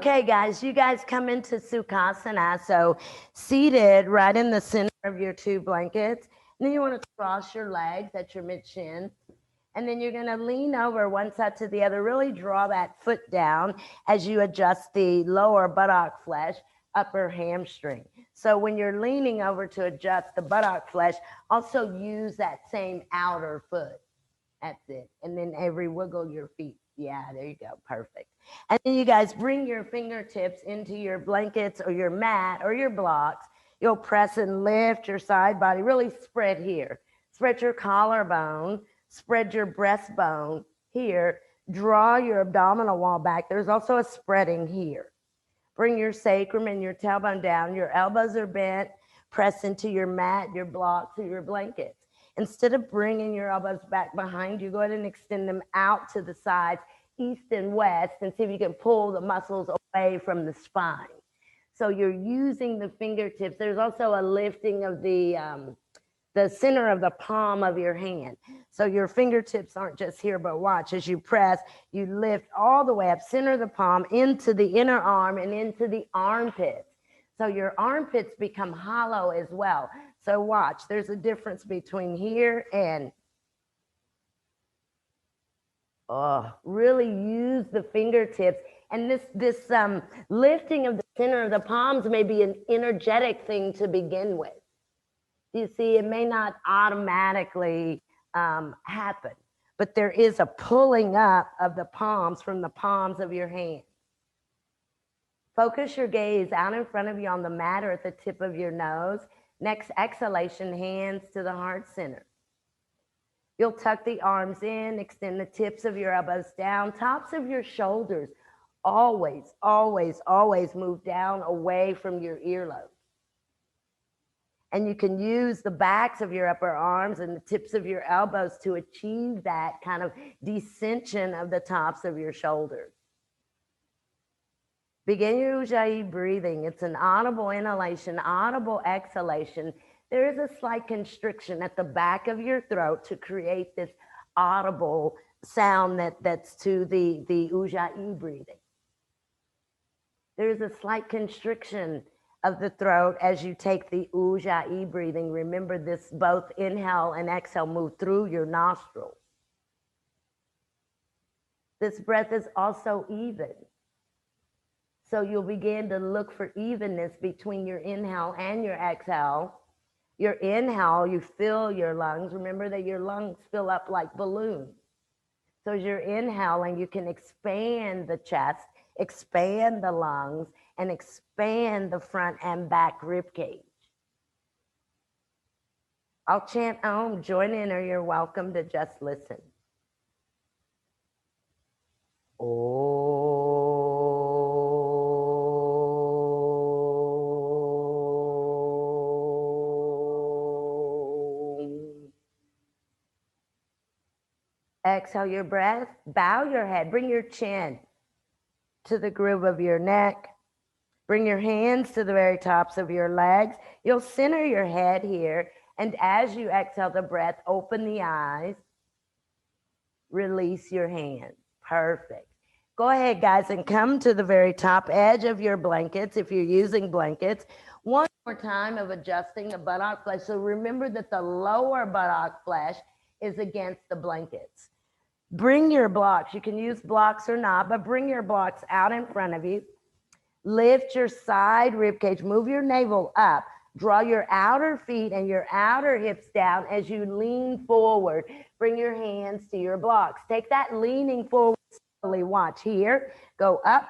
Okay, guys, you guys come into Sukhasana. So seated right in the center of your two blankets. And then you want to cross your legs at your mid-shin. And then you're going to lean over one side to the other. Really draw that foot down as you adjust the lower buttock flesh, upper hamstring. So when you're leaning over to adjust the buttock flesh, also use that same outer foot. That's it. And then every wiggle your feet. Yeah, there you go. Perfect. And then you guys bring your fingertips into your blankets or your mat or your blocks. You'll press and lift your side body. Really spread here. Spread your collarbone. Spread your breastbone here. Draw your abdominal wall back. There's also a spreading here. Bring your sacrum and your tailbone down. Your elbows are bent. Press into your mat, your blocks, or your blankets. Instead of bringing your elbows back behind you, go ahead and extend them out to the sides, east and west, and see if you can pull the muscles away from the spine. So you're using the fingertips. There's also a lifting of the center of the palm of your hand. So your fingertips aren't just here, but watch as you press, you lift all the way up, center of the palm into the inner arm and into the armpits. So your armpits become hollow as well. So watch, there's a difference between here and really use the fingertips. And this lifting of the center of the palms may be an energetic thing to begin with. You see, it may not automatically happen, but there is a pulling up of the palms from the palms of your hands. Focus your gaze out in front of you on the mat or at the tip of your nose. Next exhalation, hands to the heart center. You'll tuck the arms in, extend the tips of your elbows down, tops of your shoulders. Always, always, always move down away from your earlobes. And you can use the backs of your upper arms and the tips of your elbows to achieve that kind of descension of the tops of your shoulders. Begin your Ujjayi breathing. It's an audible inhalation, audible exhalation. There is a slight constriction at the back of your throat to create this audible sound that's to the Ujjayi breathing. There's a slight constriction of the throat as you take the Ujjayi breathing. Remember this, both inhale and exhale move through your nostrils. This breath is also even. So you'll begin to look for evenness between your inhale and your exhale. Your inhale, you fill your lungs. Remember that your lungs fill up like balloons. So as you're inhaling, you can expand the chest, expand the lungs, and expand the front and back rib cage. I'll chant Om, join in, or you're welcome to just listen. Om. Exhale your breath, bow your head, bring your chin to the groove of your neck. Bring your hands to the very tops of your legs. You'll center your head here. And as you exhale the breath, open the eyes. Release your hands. Perfect. Go ahead, guys, and come to the very top edge of your blankets if you're using blankets. One more time of adjusting the buttock flesh. So remember that the lower buttock flesh is against the blankets. Bring your blocks. You can use blocks or not, but bring your blocks out in front of you. Lift your side rib cage, move your navel up, draw your outer feet and your outer hips down as you lean forward. Bring your hands to your blocks. Take that leaning forward slowly. Watch here. Go up.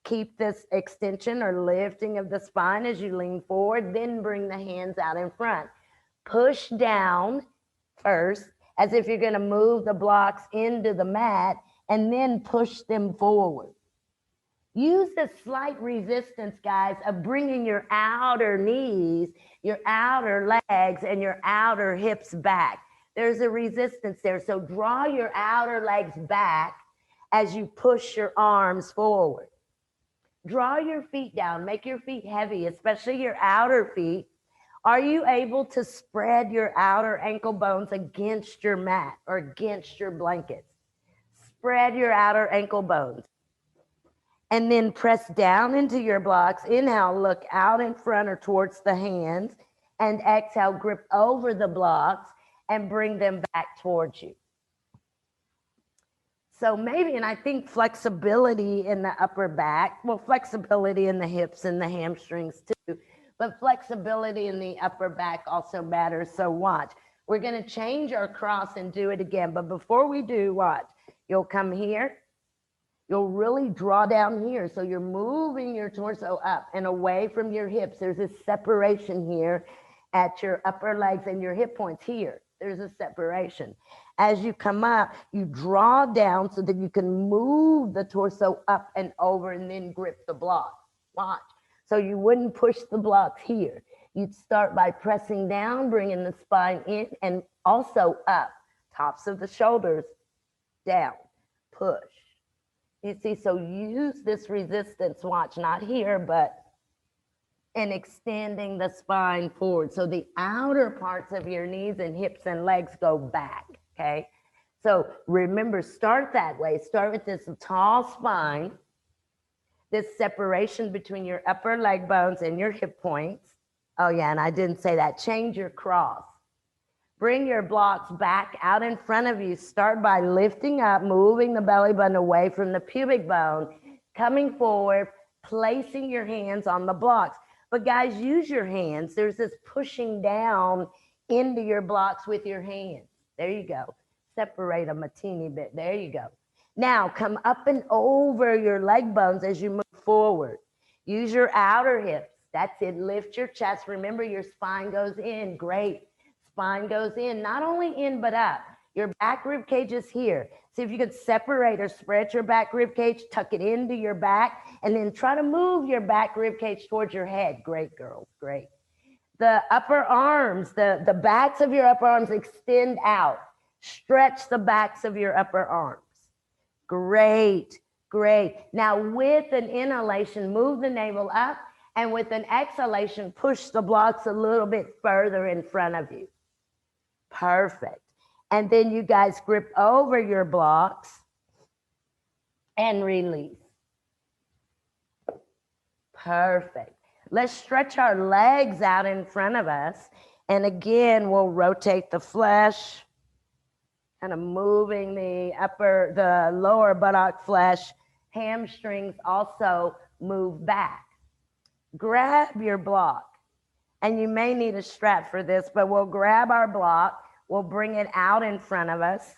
Keep this extension or lifting of the spine as you lean forward. Then bring the hands out in front. Push down first as if you're going to move the blocks into the mat and then push them forward. Use the slight resistance, guys, of bringing your outer knees, your outer legs, and your outer hips back. There's a resistance there. So draw your outer legs back as you push your arms forward. Draw your feet down. Make your feet heavy, especially your outer feet. Are you able to spread your outer ankle bones against your mat or against your blankets? Spread your outer ankle bones. And then press down into your blocks. Inhale, look out in front or towards the hands. And exhale, grip over the blocks and bring them back towards you. So maybe, and I think flexibility in the upper back, well, flexibility in the hips and the hamstrings too, but flexibility in the upper back also matters. So watch, we're going to change our cross and do it again. But before we do, watch, you'll come here. You'll really draw down here. So you're moving your torso up and away from your hips. There's a separation here at your upper legs and your hip points here. There's a separation. As you come up, you draw down so that you can move the torso up and over and then grip the block. Watch. So you wouldn't push the blocks here. You'd start by pressing down, bringing the spine in and also up. Tops of the shoulders, down, push. You see, so use this resistance, watch, not here, but in extending the spine forward. So the outer parts of your knees and hips and legs go back, okay? So remember, start that way. Start with this tall spine, this separation between your upper leg bones and your hip points. Oh yeah, and I didn't say that. Change your cross. Bring your blocks back out in front of you. Start by lifting up, moving the belly button away from the pubic bone, coming forward, placing your hands on the blocks. But guys, use your hands. There's this pushing down into your blocks with your hands. There you go. Separate them a teeny bit. There you go. Now come up and over your leg bones as you move forward. Use your outer hips. That's it. Lift your chest. Remember, your spine goes in. Great. Spine goes in, not only in, but up. Your back rib cage is here. See if you could separate or spread your back rib cage, tuck it into your back, and then try to move your back rib cage towards your head. Great, girls, great. The upper arms, the backs of your upper arms extend out. Stretch the backs of your upper arms. Great, great. Now with an inhalation, move the navel up, and with an exhalation, push the blocks a little bit further in front of you. Perfect. And then you guys grip over your blocks and release. Perfect. Let's stretch our legs out in front of us. And again, we'll rotate the flesh, kind of moving the lower buttock flesh. Hamstrings also move back. Grab your block. And you may need a strap for this, but we'll grab our block. We'll bring it out in front of us.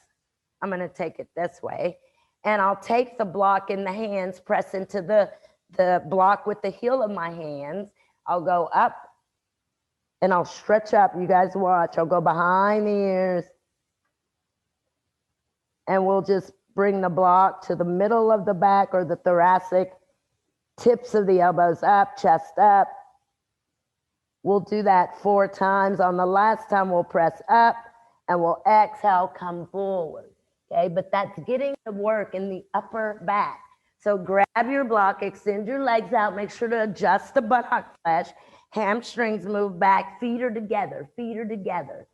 I'm going to take it this way. And I'll take the block in the hands, press into the block with the heel of my hands. I'll go up and I'll stretch up. You guys watch. I'll go behind the ears. And we'll just bring the block to the middle of the back or the thoracic. Tips of the elbows up, chest up. We'll do that 4 times. On the last time, we'll press up and we'll exhale, come forward. Okay, but that's getting the work in the upper back. So grab your block, extend your legs out, make sure to adjust the buttock flesh. Hamstrings move back, feet are together, feet are together.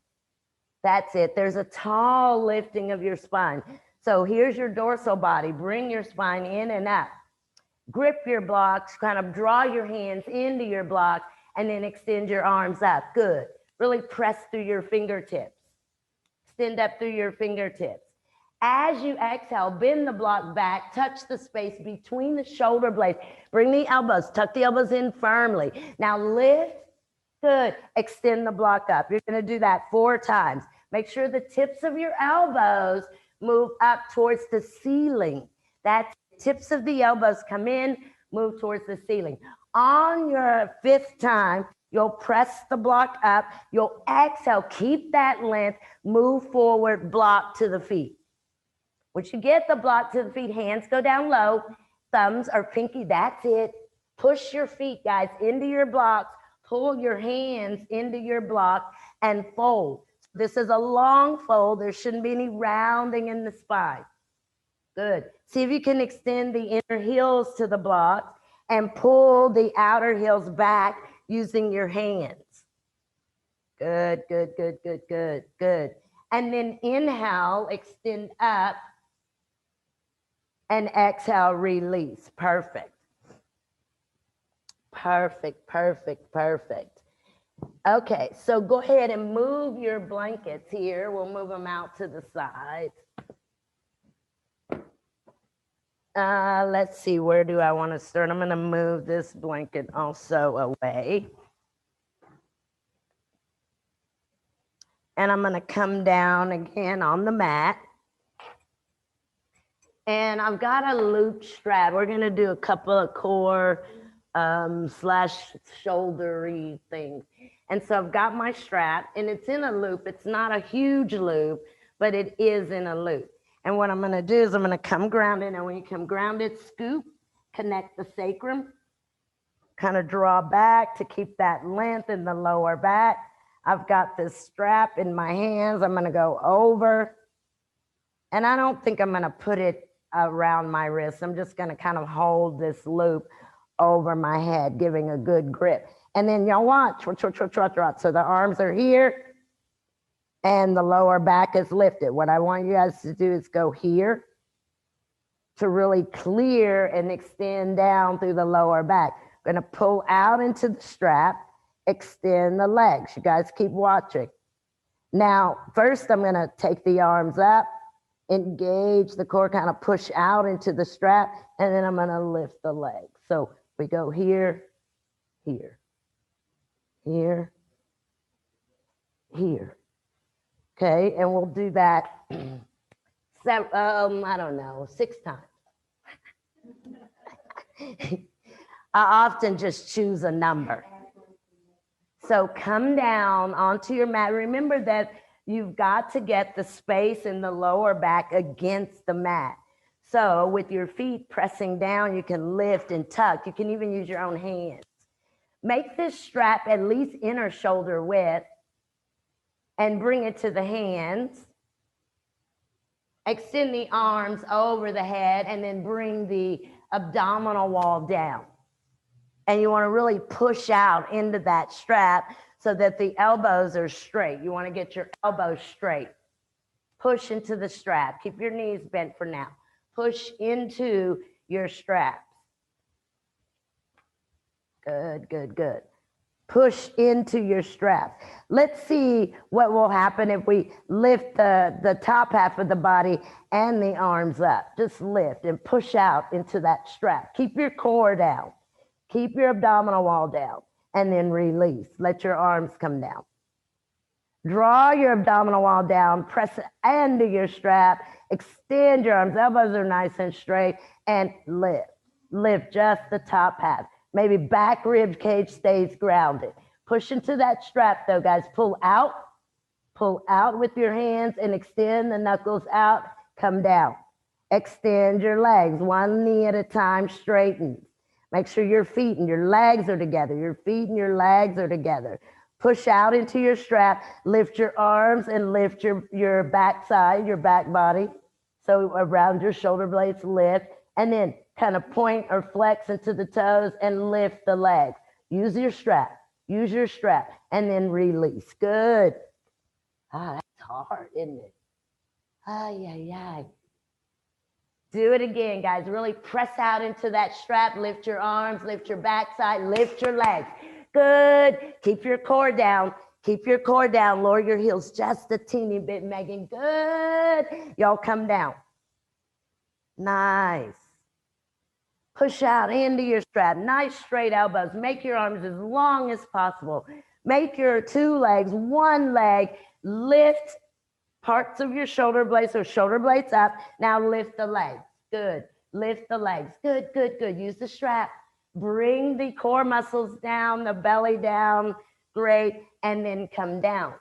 That's it. There's a tall lifting of your spine. So here's your dorsal body. Bring your spine in and up. Grip your blocks, kind of draw your hands into your block, and then extend your arms up. Good. Really press through your fingertips. Extend up through your fingertips. As you exhale, bend the block back, touch the space between the shoulder blades. Bring the elbows, tuck the elbows in firmly. Now lift. Good. Extend the block up. You're going to do that 4 times. Make sure the tips of your elbows move up towards the ceiling. That's tips of the elbows come in, move towards the ceiling. On your 5th time, you'll press the block up. You'll exhale. Keep that length. Move forward, block to the feet. Once you get the block to the feet, hands go down low. Thumbs or pinky, that's it. Push your feet, guys, into your blocks. Pull your hands into your block and fold. This is a long fold. There shouldn't be any rounding in the spine. Good. See if you can extend the inner heels to the block and pull the outer heels back using your hands. Good, good, good, good, good, good. And then inhale, extend up. And exhale, release. Perfect. Perfect, perfect, perfect. Okay, so go ahead and move your blankets here. We'll move them out to the side. Let's see, where do I want to start? I'm going to move this blanket also away. And I'm going to come down again on the mat. And I've got a loop strap. We're going to do a couple of core slash shouldery things. And so I've got my strap, and it's in a loop. It's not a huge loop, but it is in a loop. And what I'm going to do is I'm going to come grounded. And when you come grounded, scoop, connect the sacrum, kind of draw back to keep that length in the lower back. I've got this strap in my hands. I'm going to go over. And I don't think I'm going to put it around my wrist. I'm just going to kind of hold this loop over my head, giving a good grip. And then y'all watch. So the arms are here and the lower back is lifted. What I want you guys to do is go here to really clear and extend down through the lower back. I'm going to pull out into the strap, extend the legs. You guys keep watching. Now, first I'm going to take the arms up, engage the core, kind of push out into the strap, and then I'm going to lift the legs. So we go here, here, here, here. Okay, and we'll do that, I don't know, 6 times. I often just choose a number. So come down onto your mat. Remember that you've got to get the space in the lower back against the mat. So with your feet pressing down, you can lift and tuck. You can even use your own hands. Make this strap at least inner shoulder width and bring it to the hands. Extend the arms over the head and then bring the abdominal wall down. And you want to really push out into that strap so that the elbows are straight. You want to get your elbows straight. Push into the strap. Keep your knees bent for now. Push into your straps. Good, good, good. Push into your strap. Let's see what will happen if we lift the top half of the body and the arms up. Just lift and push out into that strap. Keep your core down. Keep your abdominal wall down and then release. Let your arms come down. Draw your abdominal wall down, press into your strap, extend your arms, elbows are nice and straight, and lift. Lift just the top half. Maybe back rib cage stays grounded. Push into that strap though, guys. Pull out with your hands and extend the knuckles out, come down. Extend your legs, one knee at a time, straighten. Make sure your feet and your legs are together. Your feet and your legs are together. Push out into your strap. Lift your arms and lift your back side, your back body. So around your shoulder blades, lift. And then kind of point or flex into the toes and lift the legs. Use your strap. Use your strap. And then release. Good. That's hard, isn't it? Ay. Do it again, guys. Really press out into that strap. Lift your arms, lift your backside, lift your legs. Good. Keep your core down. Keep your core down. Lower your heels just a teeny bit, Megan. Good. Y'all come down. Nice. Push out into your strap. Nice straight elbows. Make your arms as long as possible. Make your 2 legs, 1 leg. Lift parts of your shoulder blades, so shoulder blades up. Now lift the legs. Good. Lift the legs. Good, good, good. Use the strap. Bring the core muscles down, the belly down. Great. And then come down.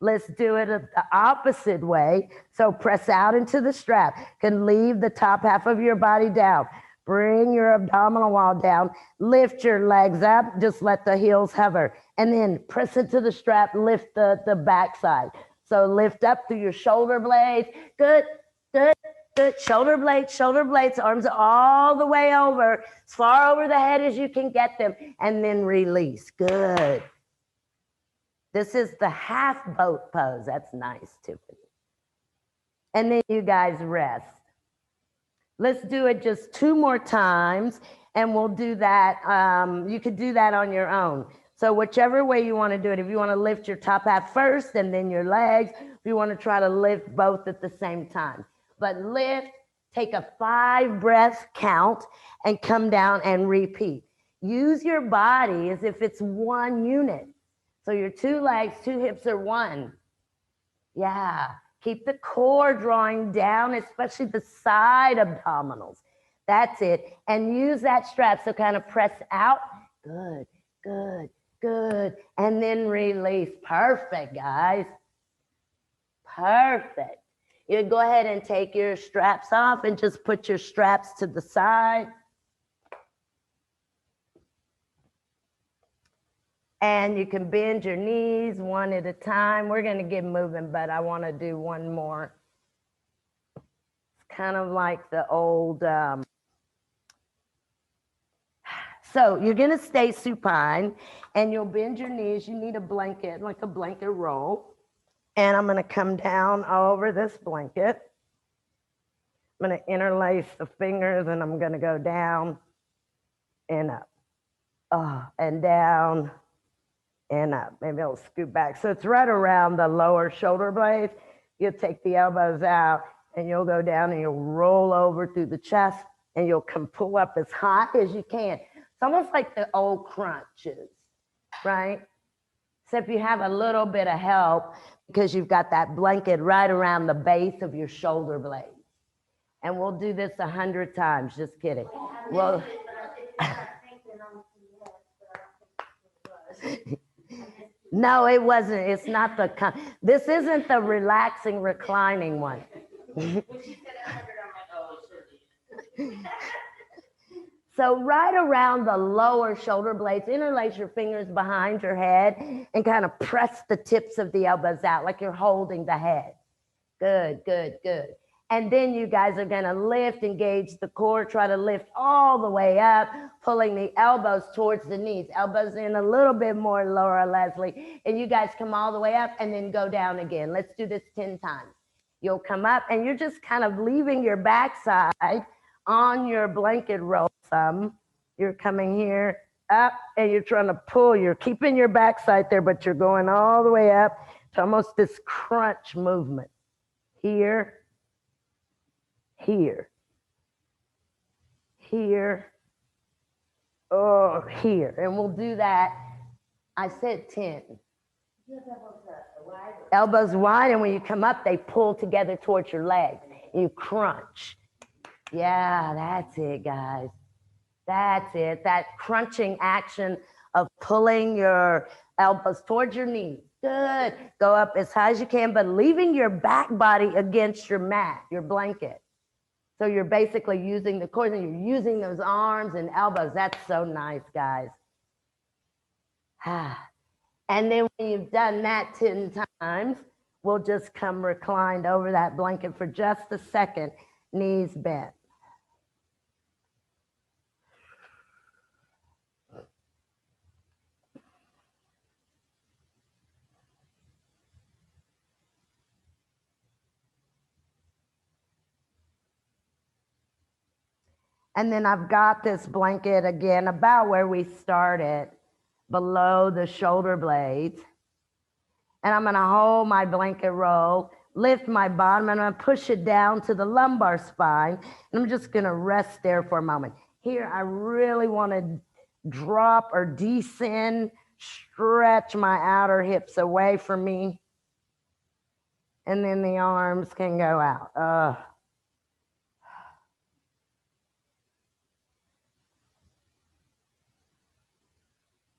Let's do it the opposite way. So press out into the strap. Can leave the top half of your body down. Bring your abdominal wall down. Lift your legs up. Just let the heels hover. And then press into the strap. Lift the backside. So lift up through your shoulder blades. Good, good, good. Shoulder blades, arms all the way over, as far over the head as you can get them, and then release. Good. This is the half boat pose. That's nice, Tiffany. And then you guys rest. Let's do it just 2 more times, and we'll do that. You could do that on your own. So whichever way you want to do it, if you want to lift your top half first and then your legs, if you want to try to lift both at the same time. But lift, take a 5 breath count, and come down and repeat. Use your body as if it's one unit. So your 2 legs, 2 hips are one. Yeah. Keep the core drawing down, especially the side abdominals. That's it. And use that strap. So kind of press out. Good, good, good. And then release. Perfect, guys. Perfect. You go ahead and take your straps off and just put your straps to the side. And you can bend your knees one at a time. We're going to get moving, but I want to do one more. It's kind of like the old. So you're going to stay supine, and you'll bend your knees. You need a blanket, like a blanket roll. And I'm going to come down over this blanket. I'm going to interlace the fingers, and I'm going to go down and up. And down and up. Maybe I'll scoot back. So it's right around the lower shoulder blades. You'll take the elbows out, and you'll go down, and you'll roll over through the chest, and you'll come pull up as high as you can. It's almost like the old crunches, right? Except you have a little bit of help because you've got that blanket right around the base of your shoulder blades. And we'll do this 100 times. Just kidding. Well, no, it wasn't. It's not the. This isn't the relaxing, reclining one. So right around the lower shoulder blades, interlace your fingers behind your head and kind of press the tips of the elbows out like you're holding the head. Good, good, good. And then you guys are going to lift, engage the core, try to lift all the way up, pulling the elbows towards the knees. Elbows in a little bit more, Laura Leslie. And you guys come all the way up and then go down again. Let's do this 10 times. You'll come up and you're just kind of leaving your backside on your blanket roll some. You're coming here up and you're trying to pull. You're keeping your backside there, but you're going all the way up to almost this crunch movement. Here, here, here, oh, here. And we'll do that. I said 10. Elbows wide, and when you come up, they pull together towards your legs. You crunch. Yeah, that's it, guys. That's it. That crunching action of pulling your elbows towards your knees. Good. Go up as high as you can, but leaving your back body against your mat, your blanket. So you're basically using the core, and you're using those arms and elbows. That's so nice, guys. And then when you've done that 10 times, we'll just come reclined over that blanket for just a second, knees bent. And then I've got this blanket again about where we started, below the shoulder blades. And I'm gonna hold my blanket roll, lift my bottom, and I'm gonna push it down to the lumbar spine. And I'm just gonna rest there for a moment. Here, I really wanna drop or descend, stretch my outer hips away from me. And then the arms can go out.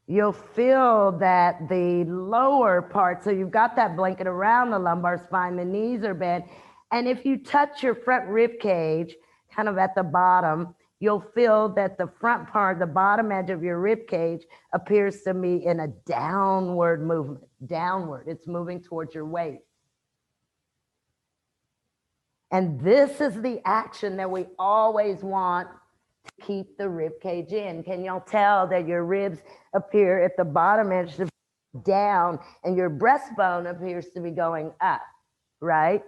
You'll feel that the lower part, so you've got that blanket around the lumbar spine, the knees are bent. And if you touch your front rib cage, kind of at the bottom, you'll feel that the front part, the bottom edge of your rib cage appears to be in a downward movement, downward. It's moving towards your waist. And this is the action that we always want to keep the rib cage in. Can y'all tell that your ribs appear at the bottom edge to be down and your breastbone appears to be going up, right?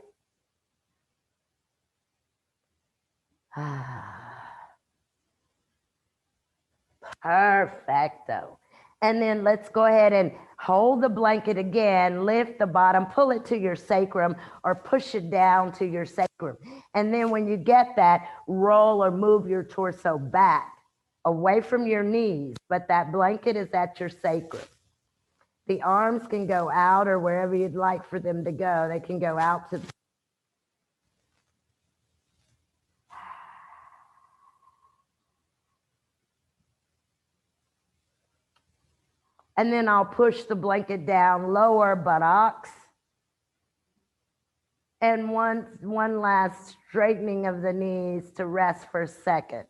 Perfecto. And then let's go ahead and hold the blanket again, lift the bottom, pull it to your sacrum or push it down to your sacrum. And then when you get that, roll or move your torso back away from your knees, but that blanket is at your sacrum. The arms can go out or wherever you'd like for them to go. They can go out to and then I'll push the blanket down, lower buttocks. And one last straightening of the knees to rest for a second.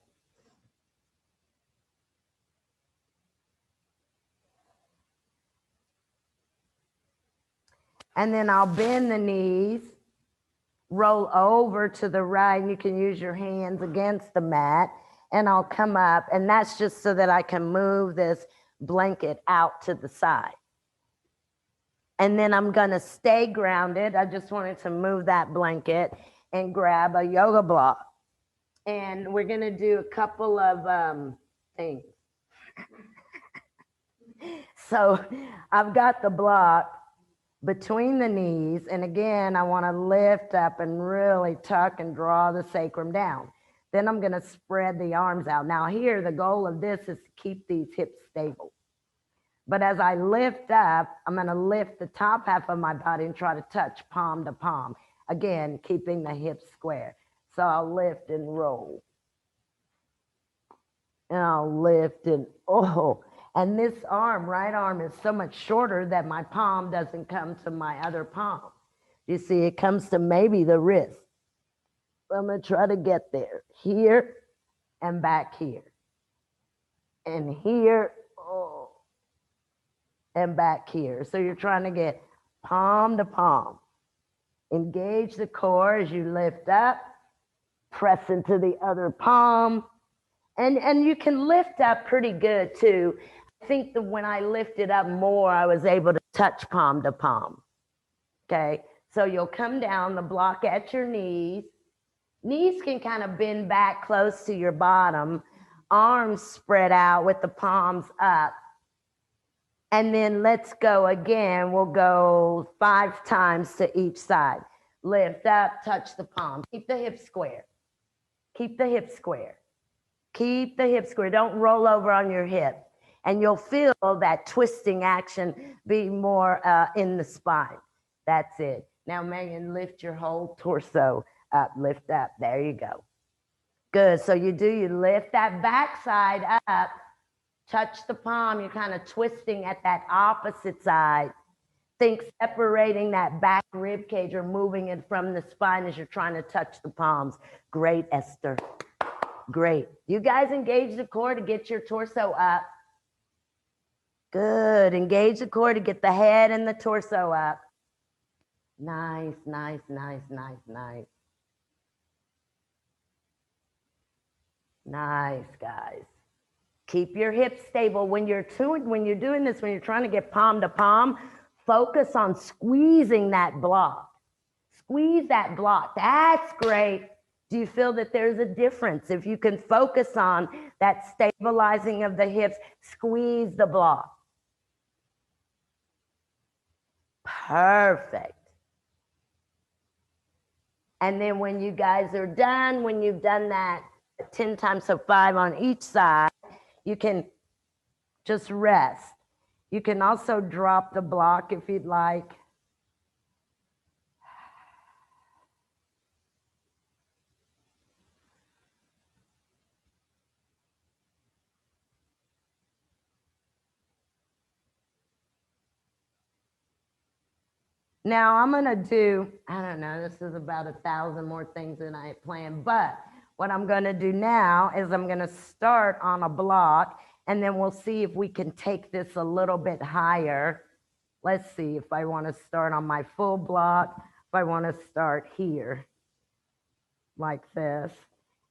And then I'll bend the knees, roll over to the right, and you can use your hands against the mat, and I'll come up, and that's just so that I can move this blanket out to the side. And then I'm gonna stay grounded. I just wanted to move that blanket and grab a yoga block. And we're gonna do a couple of things. So I've got the block between the knees. And again, I wanna lift up and really tuck and draw the sacrum down. Then I'm gonna spread the arms out. Now here, the goal of this is to keep these hips stable. But as I lift up, I'm gonna lift the top half of my body and try to touch palm to palm. Again, keeping the hips square. So I'll lift and roll. And I'll lift and and this arm, right arm, is so much shorter that my palm doesn't come to my other palm. You see, it comes to maybe the wrist. I'm gonna try to get there. Here and back here. And here, and back here. So you're trying to get palm to palm. Engage the core as you lift up, press into the other palm. And you can lift up pretty good too. I think that when I lifted up more, I was able to touch palm to palm. Okay, so you'll come down, the block at your knees. Knees can kind of bend back close to your bottom, arms spread out with the palms up. And then let's go again. We'll go 5 times to each side. Lift up, touch the palm. Keep the hips square. Keep the hips square. Keep the hips square. Don't roll over on your hip. And you'll feel that twisting action be more in the spine. That's it. Now, Megan, lift your whole torso up. Lift up. There you go. Good. So you lift that backside up. Touch the palm. You're kind of twisting at that opposite side. Think separating that back rib cage or moving it from the spine as you're trying to touch the palms. Great, Esther. Great. You guys engage the core to get your torso up. Good. Engage the core to get the head and the torso up. Nice, nice, nice, nice, nice. Nice, guys. Keep your hips stable. When you're doing this, when you're trying to get palm to palm, focus on squeezing that block. Squeeze that block. That's great. Do you feel that there's a difference? If you can focus on that stabilizing of the hips, squeeze the block. Perfect. And then when you guys are done, when you've done that 10 times, so 5 on each side, you can just rest. You can also drop the block if you'd like. Now I'm gonna do, I don't know, this is about 1,000 more things than I had planned, but what I'm gonna do now is I'm gonna start on a block and then we'll see if we can take this a little bit higher. Let's see if I wanna start on my full block, if I wanna start here, like this.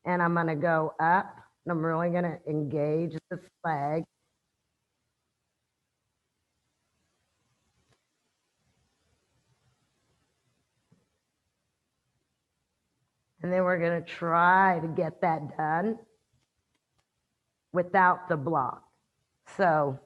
And I'm gonna go up and I'm really gonna engage this leg. And then we're going to try to get that done without the block. So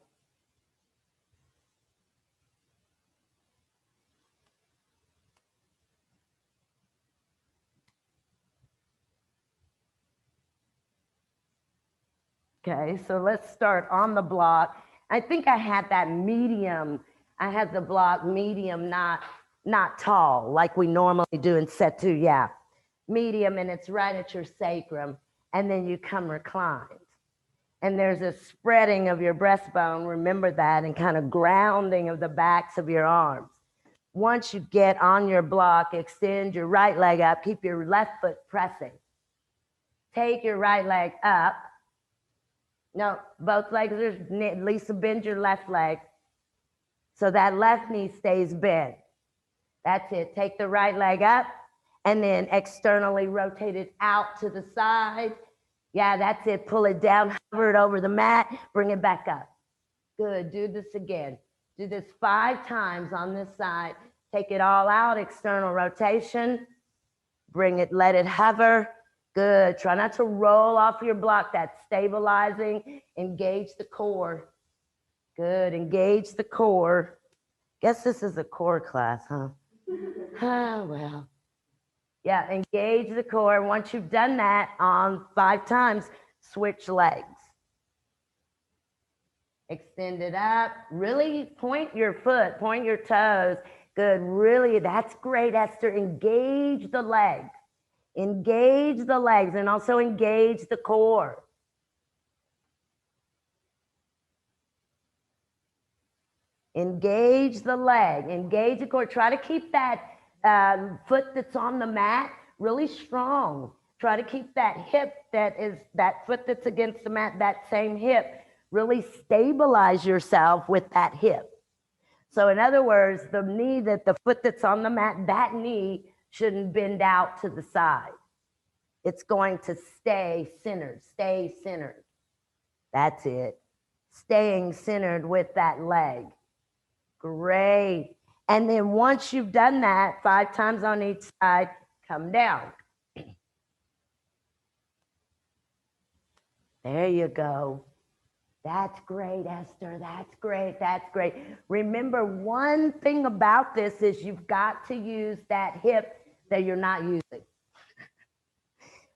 okay, so let's start on the block. I think I had that medium. I had the block medium, not tall, like we normally do in set 2. Yeah, medium, and it's right at your sacrum. And then you come reclined. And there's a spreading of your breastbone, remember that, and kind of grounding of the backs of your arms. Once you get on your block, extend your right leg up, keep your left foot pressing. Take your right leg up. No, both legs are, Lisa, bend your left leg so that left knee stays bent. That's it. Take the right leg up and then externally rotate it out to the side. Yeah, that's it. Pull it down, hover it over the mat, bring it back up. Good. Do this again. Do this 5 times on this side. Take it all out, external rotation. Bring it, let it hover. Good. Try not to roll off your block. That's stabilizing. Engage the core. Good. Engage the core. Guess this is a core class, huh? Oh, well. Yeah, engage the core. Once you've done that on 5 times, switch legs. Extend it up. Really point your foot, point your toes. Good. Really, that's great, Esther. Engage the legs. Engage the legs and also engage the core. Engage the leg. Engage the core. Try to keep that foot that's on the mat really strong. Try to keep that hip that foot that's against the mat, that same hip. Really stabilize yourself with that hip. So in other words, the foot that's on the mat, that knee shouldn't bend out to the side. It's going to stay centered. Stay centered. That's it. Staying centered with that leg. Great. And then once you've done that 5 times on each side, come down. There you go. That's great, Esther. That's great. That's great. Remember, one thing about this is you've got to use that hip that you're not using.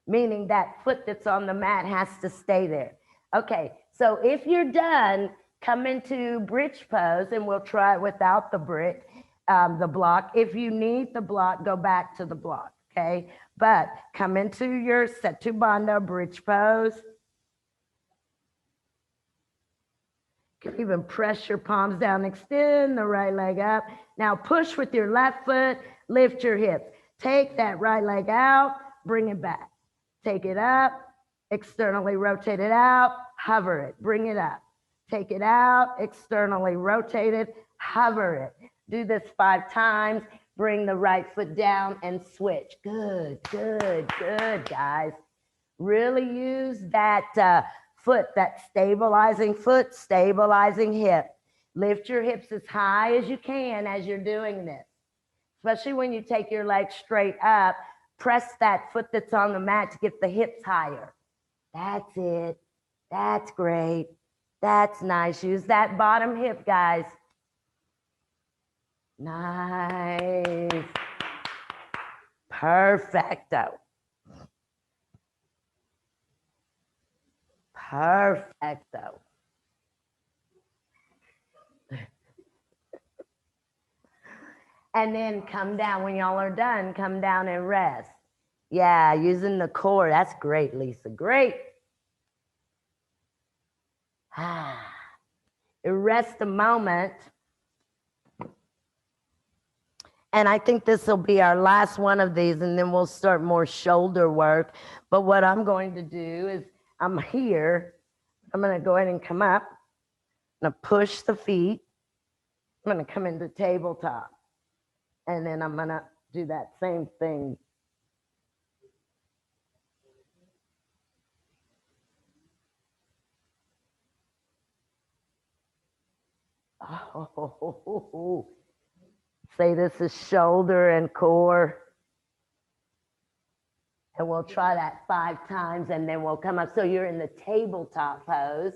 Meaning that foot that's on the mat has to stay there. Okay, so if you're done, come into bridge pose, and we'll try it without the block. If you need the block, go back to the block, okay? But come into your Setu Bandha bridge pose. You can even press your palms down, extend the right leg up. Now push with your left foot, lift your hips. Take that right leg out, bring it back. Take it up, externally rotate it out, hover it, bring it up. Take it out, externally rotate it, hover it. Do this 5 times. Bring the right foot down and switch. Good, good, good, guys. Really use that foot, that stabilizing foot, stabilizing hip. Lift your hips as high as you can as you're doing this. Especially when you take your leg straight up, press that foot that's on the mat to get the hips higher. That's it. That's great. That's nice. Use that bottom hip, guys. Nice. Perfecto. Perfecto. And then come down. When y'all are done, come down and rest. Yeah, using the core. That's great, Lisa. Great. Rest a moment. And I think this will be our last one of these, and then we'll start more shoulder work. But what I'm going to do is I'm here. I'm going to go ahead and come up. I'm going to push the feet. I'm going to come into tabletop. And then I'm going to do that same thing. Oh, say this is shoulder and core. And we'll try that 5 times, and then we'll come up. So you're in the tabletop pose.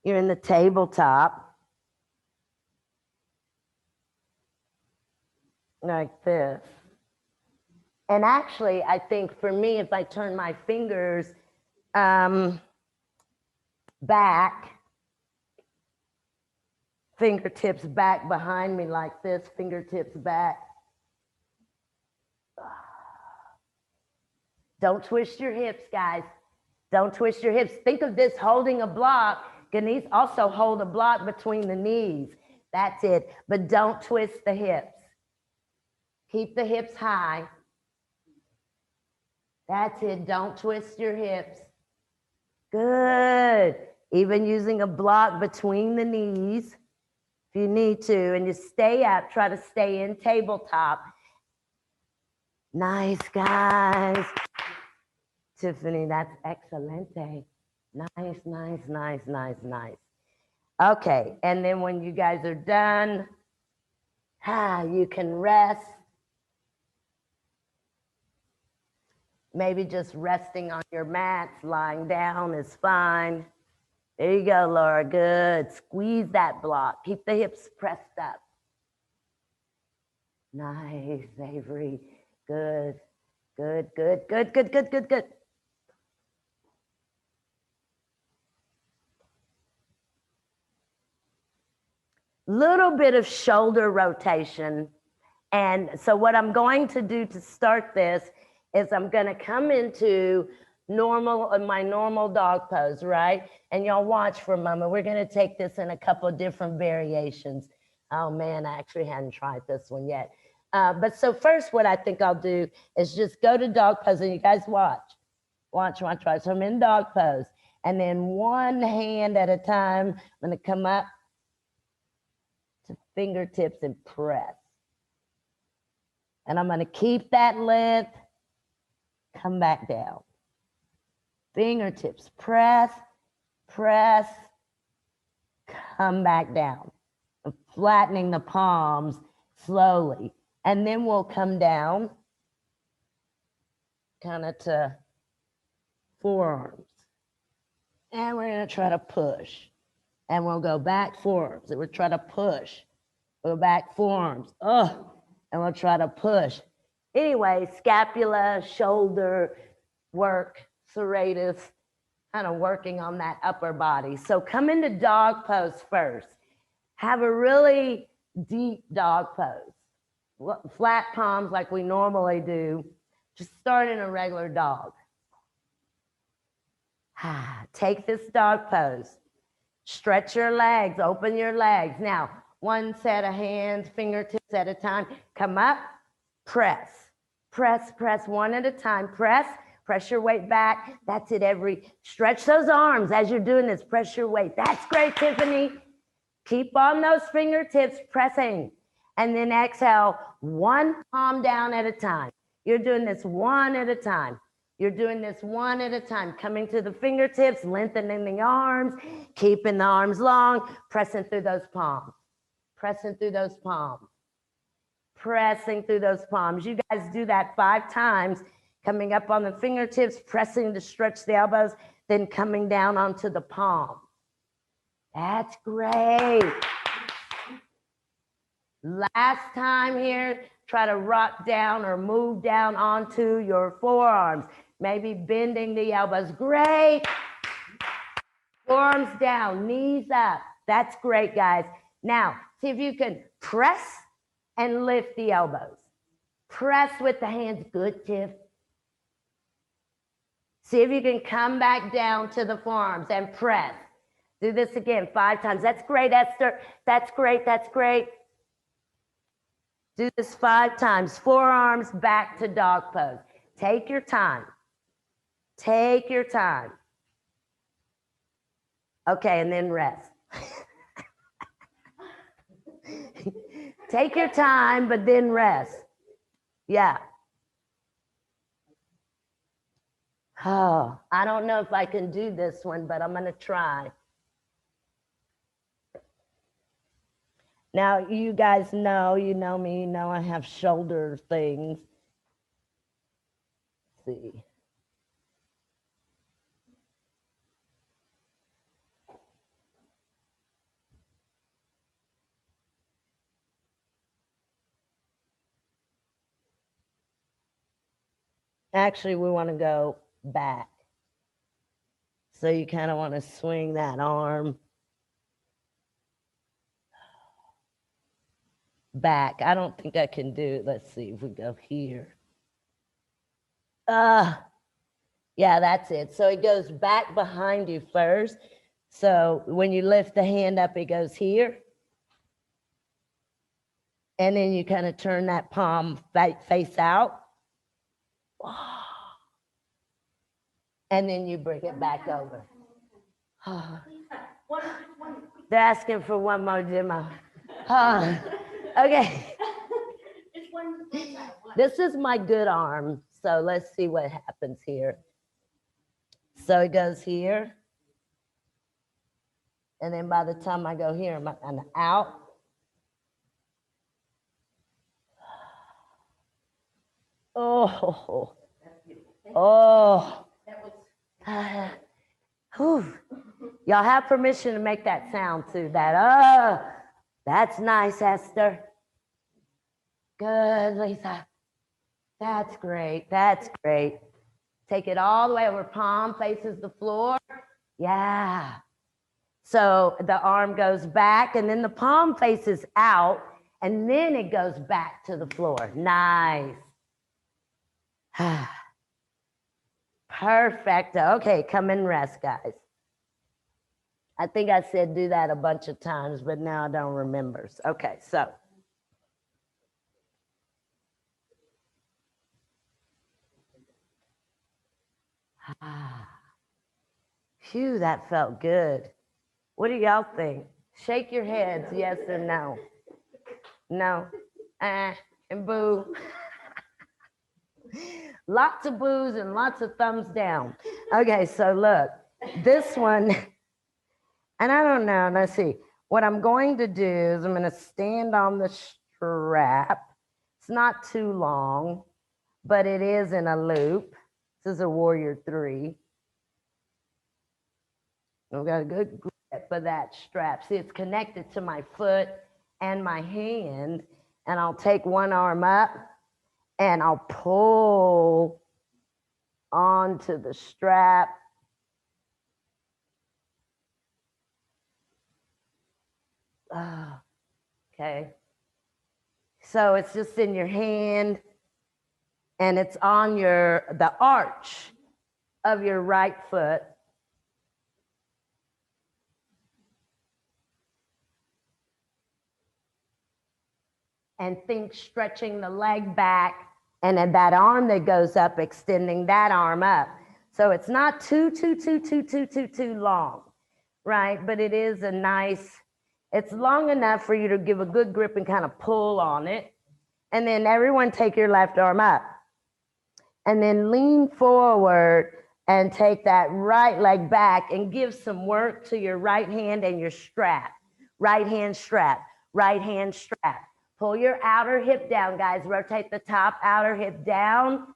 You're in the tabletop. Like this. And actually, I think for me, if I turn my fingers back, fingertips back behind me like this, fingertips back. Don't twist your hips, guys. Don't twist your hips. Think of this holding a block. Ganesh, also hold a block between the knees. That's it. But don't twist the hips. Keep the hips high. That's it. Don't twist your hips. Good. Even using a block between the knees if you need to. And you stay up. Try to stay in tabletop. Nice, guys. Tiffany, that's excelente. Nice, nice, nice, nice, nice. Okay, and then when you guys are done, you can rest. Maybe just resting on your mats, lying down is fine. There you go, Laura, good. Squeeze that block. Keep the hips pressed up. Nice, Avery, good. Good, good, good, good, good, good, good. Little bit of shoulder rotation. And so what I'm going to do to start this is I'm going to come into my normal dog pose, right? And y'all watch for a moment. We're going to take this in a couple of different variations. Oh man, I actually hadn't tried this one yet. But so first what I think I'll do is just go to dog pose, and you guys watch. Watch. So I'm in dog pose. And then one hand at a time, I'm going to come up to fingertips and press. And I'm going to keep that length, come back down. Fingertips, press, press, come back down. Flattening the palms slowly. And then we'll come down kind of to forearms. And we're going to try to push. And we'll go back forearms. And we'll try to push. We'll go back forearms. Oh. And we'll try to push. Anyway, scapula, shoulder work, serratus, kind of working on that upper body. So come into dog pose first. Have a really deep dog pose. Flat palms like we normally do. Just start in a regular dog. Take this dog pose. Stretch your legs, open your legs. Now, one set of hands, fingertips at a time. Come up, press, press, press, one at a time. Press your weight back. That's it. Stretch those arms as you're doing this. Press your weight. That's great, Tiffany. Keep on those fingertips pressing. And then exhale, one palm down at a time. You're doing this one at a time. You're doing this one at a time. Coming to the fingertips, lengthening the arms, keeping the arms long, pressing through those palms. Pressing through those palms. Pressing through those palms. You guys do that 5 times. Coming up on the fingertips, pressing to stretch the elbows, then coming down onto the palm. That's great. Last time here, try to rock down or move down onto your forearms. Maybe bending the elbows. Great. Forearms down, knees up. That's great, guys. Now, see if you can press and lift the elbows. Press with the hands. Good, Tiff. See if you can come back down to the forearms and press. Do this again 5 times. That's great, Esther. That's great. That's great. Do this 5 times. Forearms back to dog pose. Take your time. Take your time. Okay, and then rest. Take your time, but then rest. Yeah. Oh, I don't know if I can do this one, but I'm going to try. Now, you guys know, you know me, you know I have shoulder things. see. Actually, we want to go back. So you kind of want to swing that arm back. I don't think I can do it. Let's see if we go here. Yeah, that's it. So it goes back behind you first. So when you lift the hand up, it goes here. And then you kind of turn that palm face out. And then you bring it back over. They're asking for one more demo. Okay. This is my good arm. So let's see what happens here. So it goes here. And then by the time I go here, I'm out. Oh. Oh. Y'all have permission to make that sound too. That's nice, Esther. Good, Lisa. That's great. That's great. Take it all the way over. Palm faces the floor. Yeah. So the arm goes back and then the palm faces out and then it goes back to the floor. Nice. Perfect. Okay, come and rest, guys. I think I said do that a bunch of times, but now I don't remember. Okay, so. Phew, that felt good. What do y'all think? Shake your heads, yes or no. No. And boo. Lots of boos and lots of thumbs down. Okay, so look, this one, and I don't know, let's see. What I'm going to do is I'm going to stand on the strap. It's not too long, but it is in a loop. This is a Warrior 3. I've got a good grip of that strap. See, it's connected to my foot and my hand, and I'll take one arm up and I'll pull onto the strap. Okay. So it's just in your hand and it's on the arch of your right foot. And think stretching the leg back and then that arm that goes up, extending that arm up. So it's not too long, right? But it is a nice, it's long enough for you to give a good grip and kind of pull on it. And then everyone take your left arm up. And then lean forward and take that right leg back and give some work to your right hand and your strap. Right hand strap, right hand strap. Pull your outer hip down, guys. Rotate the top outer hip down.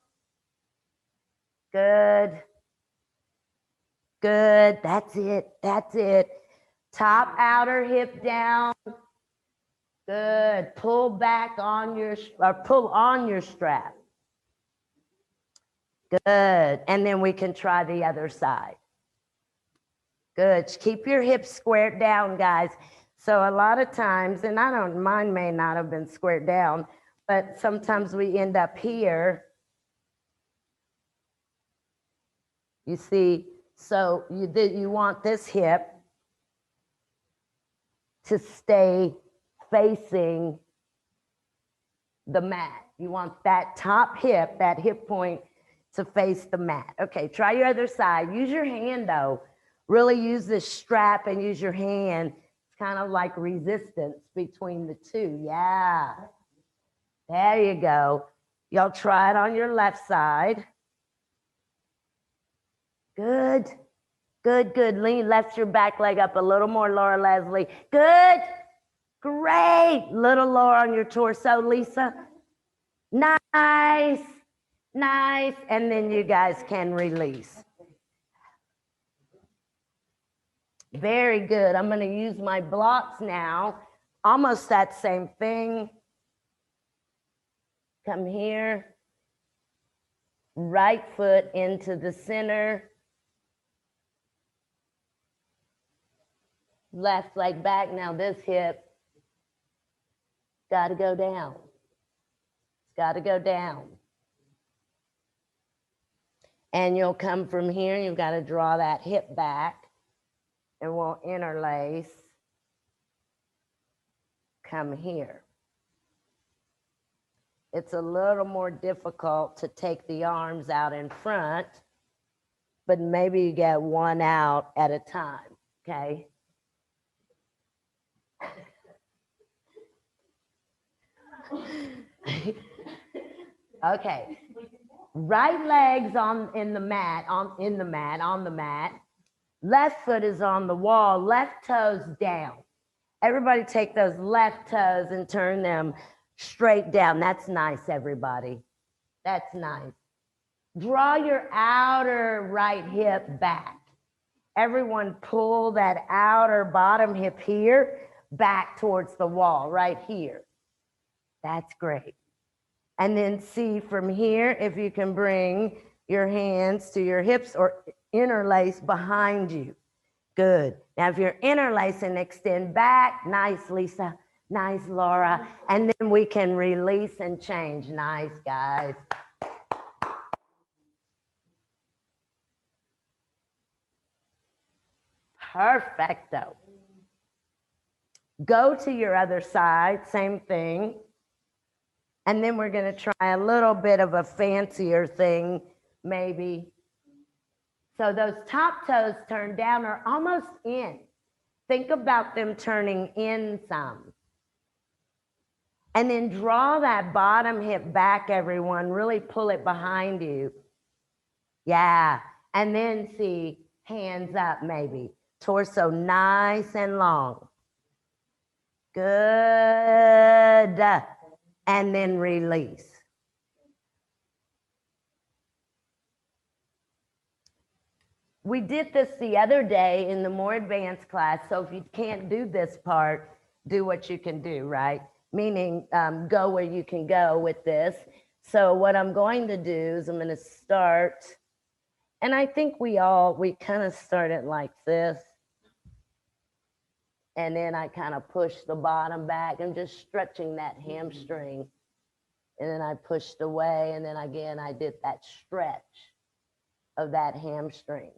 Good. Good. That's it. That's it. Top outer hip down. Good. Pull back on pull on your strap. Good. And then we can try the other side. Good. Keep your hips squared down, guys. So a lot of times, and mine may not have been squared down, but sometimes we end up here. You see, so you want this hip to stay facing the mat. You want that top hip, that hip point to face the mat. Okay, try your other side. Use your hand though. Really use this strap and use your hand. Kind of like resistance between the two. Yeah. There you go. Y'all try it on your left side. Good. Good, good. Lift your back leg up a little more, Laura Leslie. Good. Great. Little lower on your torso, Lisa. Nice. Nice. And then you guys can release. Very good. I'm going to use my blocks now. Almost that same thing. Come here. Right foot into the center. Left leg back. Now this hip got to go down. It's got to go down. And you'll come from here. You've got to draw that hip back. And we'll interlace. Come here. It's a little more difficult to take the arms out in front, but maybe you get one out at a time, okay? Okay. Right leg's on the mat. Left foot is on the wall, left toes down. Everybody take those left toes and turn them straight down. That's nice, everybody. That's nice. Draw your outer right hip back. Everyone pull that outer bottom hip here back towards the wall, right here. That's great. And then see from here if you can bring your hands to your hips or interlace behind you. Good. Now, if you're interlacing, extend back. Nice, Lisa. Nice, Laura. And then we can release and change. Nice, guys. Perfecto. Go to your other side. Same thing. And then we're going to try a little bit of a fancier thing, maybe. So those top toes turned down are almost in. Think about them turning in some. And then draw that bottom hip back, everyone. Really pull it behind you. Yeah. And then see, hands up maybe. Torso nice and long. Good. And then release. We did this the other day in the more advanced class. So if you can't do this part, do what you can do, right? Meaning go where you can go with this. So what I'm going to do is I'm going to start. And I think we kind of started like this. And then I kind of push the bottom back. I'm just stretching that hamstring. And then I pushed away. And then again, I did that stretch of that hamstring.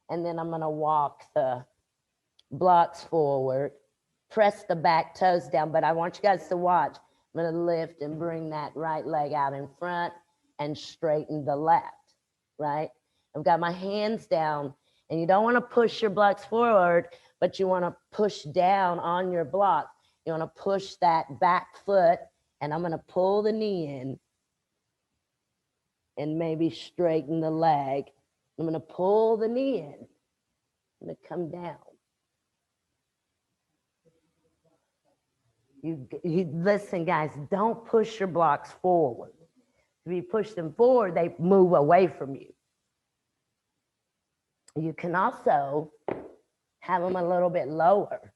And then I'm going to walk the blocks forward, press the back toes down. But I want you guys to watch. I'm going to lift and bring that right leg out in front and straighten the left, right? I've got my hands down. And you don't want to push your blocks forward, but you want to push down on your block. You want to push that back foot. And I'm going to pull the knee in and maybe straighten the leg. I'm going to pull the knee in. I'm going to come down. You listen, guys, don't push your blocks forward. If you push them forward, they move away from you. You can also have them a little bit lower.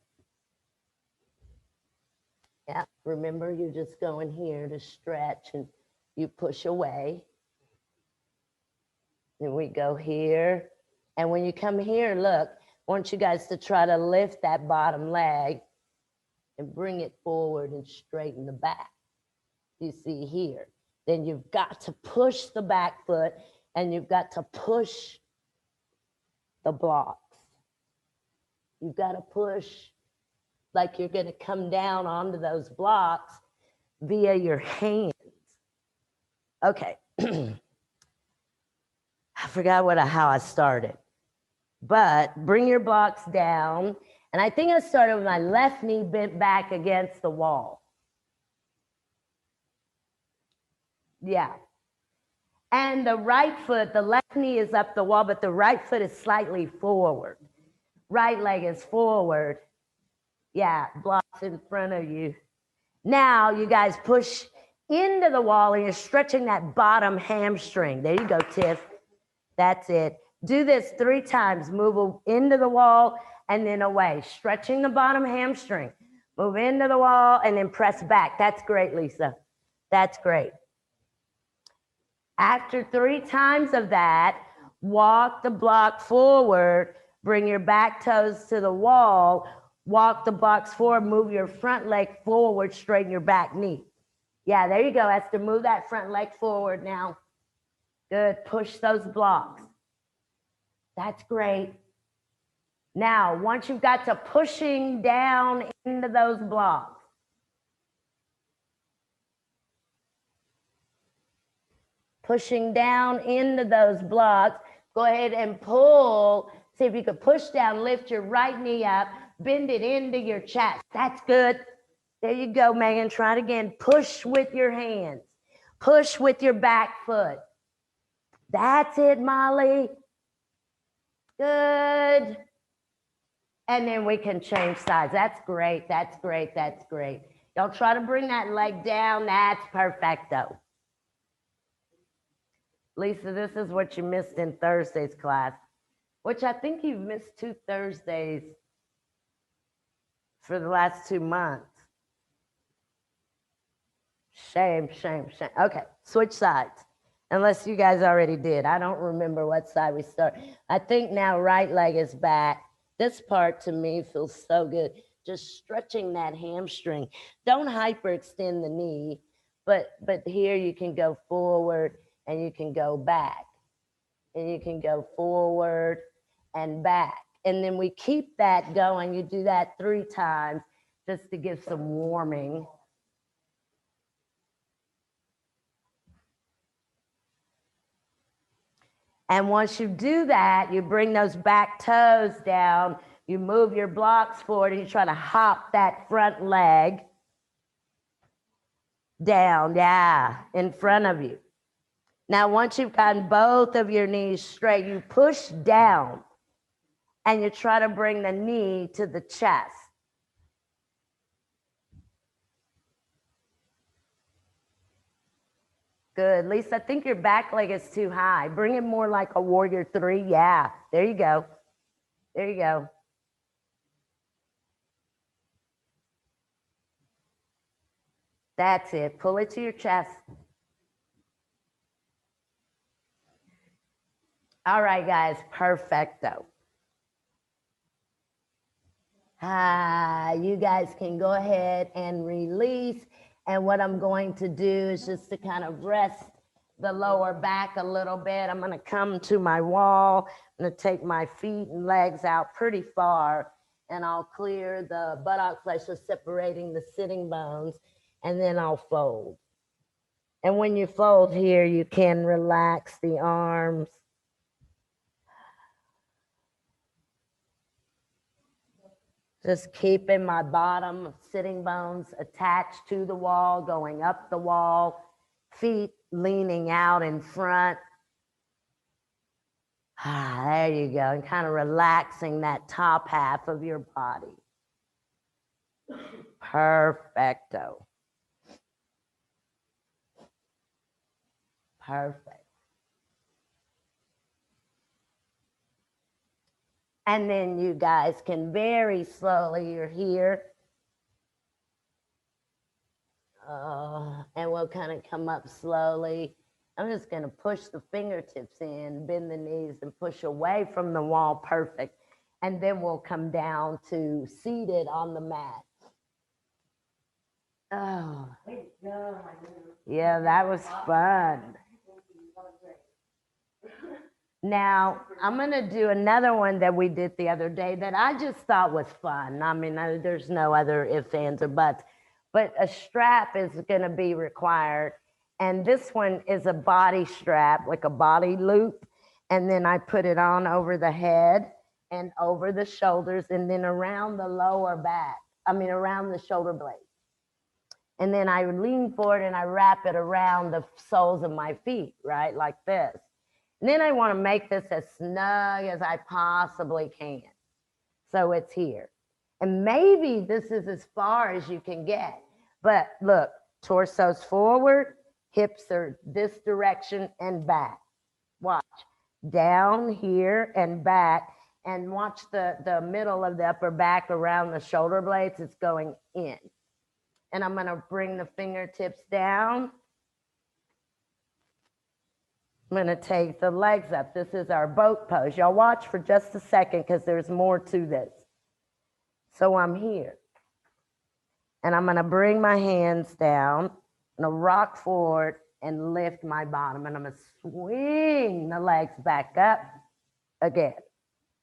Yeah, remember, you're just going here to stretch and you push away. Then we go here. And when you come here, look, I want you guys to try to lift that bottom leg and bring it forward and straighten the back. You see here. Then you've got to push the back foot and you've got to push the blocks. You've got to push like you're going to come down onto those blocks via your hands. Okay. I forgot how I started. But bring your blocks down. And I think I started with my left knee bent back against the wall. Yeah. And the right foot, the left knee is up the wall, but the right foot is slightly forward. Right leg is forward. Yeah, blocks in front of you. Now you guys push into the wall, and you're stretching that bottom hamstring. There you go, Tiff. That's it. Do this 3 times. Move into the wall and then away, stretching the bottom hamstring. Move into the wall and then press back. That's great, Lisa. That's great. After 3 times of that, walk the block forward, bring your back toes to the wall, walk the blocks forward, move your front leg forward, straighten your back knee. Yeah, there you go, Esther. Move that front leg forward now. Good. Push those blocks. That's great. Now, once you've got to pushing down into those blocks, pushing down into those blocks, go ahead and pull. See if you could push down, lift your right knee up, bend it into your chest. That's good. There you go, Megan. Try it again. Push with your hands. Push with your back foot. That's it, Molly. Good. And then we can change sides. That's great. That's great. That's great. Don't try to bring that leg down. That's perfecto. Lisa, this is what you missed in Thursday's class, which I think you've missed 2 Thursdays for the last 2 months. Shame, shame, shame. Okay, switch sides. Unless you guys already did. I don't remember what side we start. I think now right leg is back. This part to me feels so good. Just stretching that hamstring. Don't hyperextend the knee, but here you can go forward and you can go back. And you can go forward and back. And then we keep that going. You do that 3 times just to give some warming. And once you do that, you bring those back toes down, you move your blocks forward, and you try to hop that front leg down, yeah, in front of you. Now, once you've gotten both of your knees straight, you push down, and you try to bring the knee to the chest. Good. Lisa, I think your back leg is too high. Bring it more like a warrior 3. Yeah, there you go. There you go. That's it. Pull it to your chest. All right, guys. Perfecto. You guys can go ahead and release. And what I'm going to do is just to kind of rest the lower back a little bit. I'm going to come to my wall. I'm going to take my feet and legs out pretty far, and I'll clear the buttock flexor, separating the sitting bones, and then I'll fold. And when you fold here, you can relax the arms. Just keeping my bottom sitting bones attached to the wall, going up the wall, feet leaning out in front. There you go. And kind of relaxing that top half of your body. Perfecto. Perfect. And then you guys can very slowly, you're here. And we'll kind of come up slowly. I'm just going to push the fingertips in, bend the knees, and push away from the wall. Perfect. And then we'll come down to seated on the mat. Oh, yeah, that was fun. Now, I'm going to do another one that we did the other day that I just thought was fun. I mean, there's no other ifs, ands, or buts. But a strap is going to be required. And this one is a body strap, like a body loop. And then I put it on over the head and over the shoulders and then around the lower back. Around the shoulder blades. And then I lean forward and I wrap it around the soles of my feet, right? Like this. And then I want to make this as snug as I possibly can. So it's here. And maybe this is as far as you can get. But look, Torso's forward, hips are this direction and back. Watch. Down here and back. And watch the middle of the upper back around the shoulder blades. It's going in. And I'm going to bring the fingertips down. I'm going to take the legs up. This is our boat pose. Y'all watch for just a second because there's more to this. So I'm here. And I'm going to bring my hands down. I'm going to rock forward and lift my bottom. And I'm going to swing the legs back up again.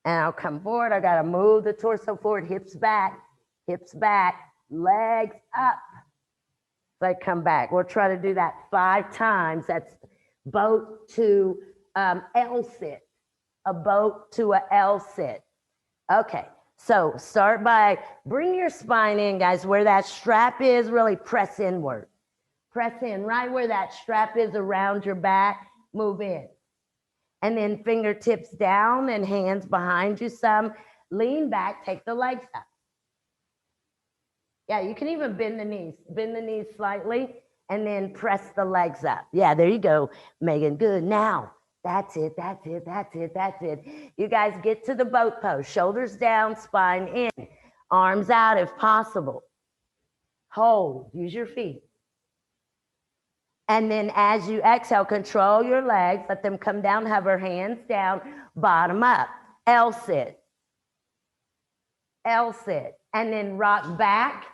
And I'll come forward. I got to move the torso forward, hips back, legs up. So I come back. We'll try to do that 5 times. That's boat to L sit. A boat to a L sit. Okay. So start by bring your spine in, guys. Where that strap is, really press inward. Press in right where that strap is around your back. Move in. And then fingertips down and hands behind you some. Lean back, take the legs up. Yeah, you can even bend the knees. Bend the knees slightly and then press the legs up. Yeah, there you go, Megan. Good. Now, that's it. You guys get to the boat pose. Shoulders down, spine in. Arms out if possible. Hold. Use your feet. And then as you exhale, control your legs. Let them come down. Hover hands down. Bottom up. L sit. L sit. And then rock back.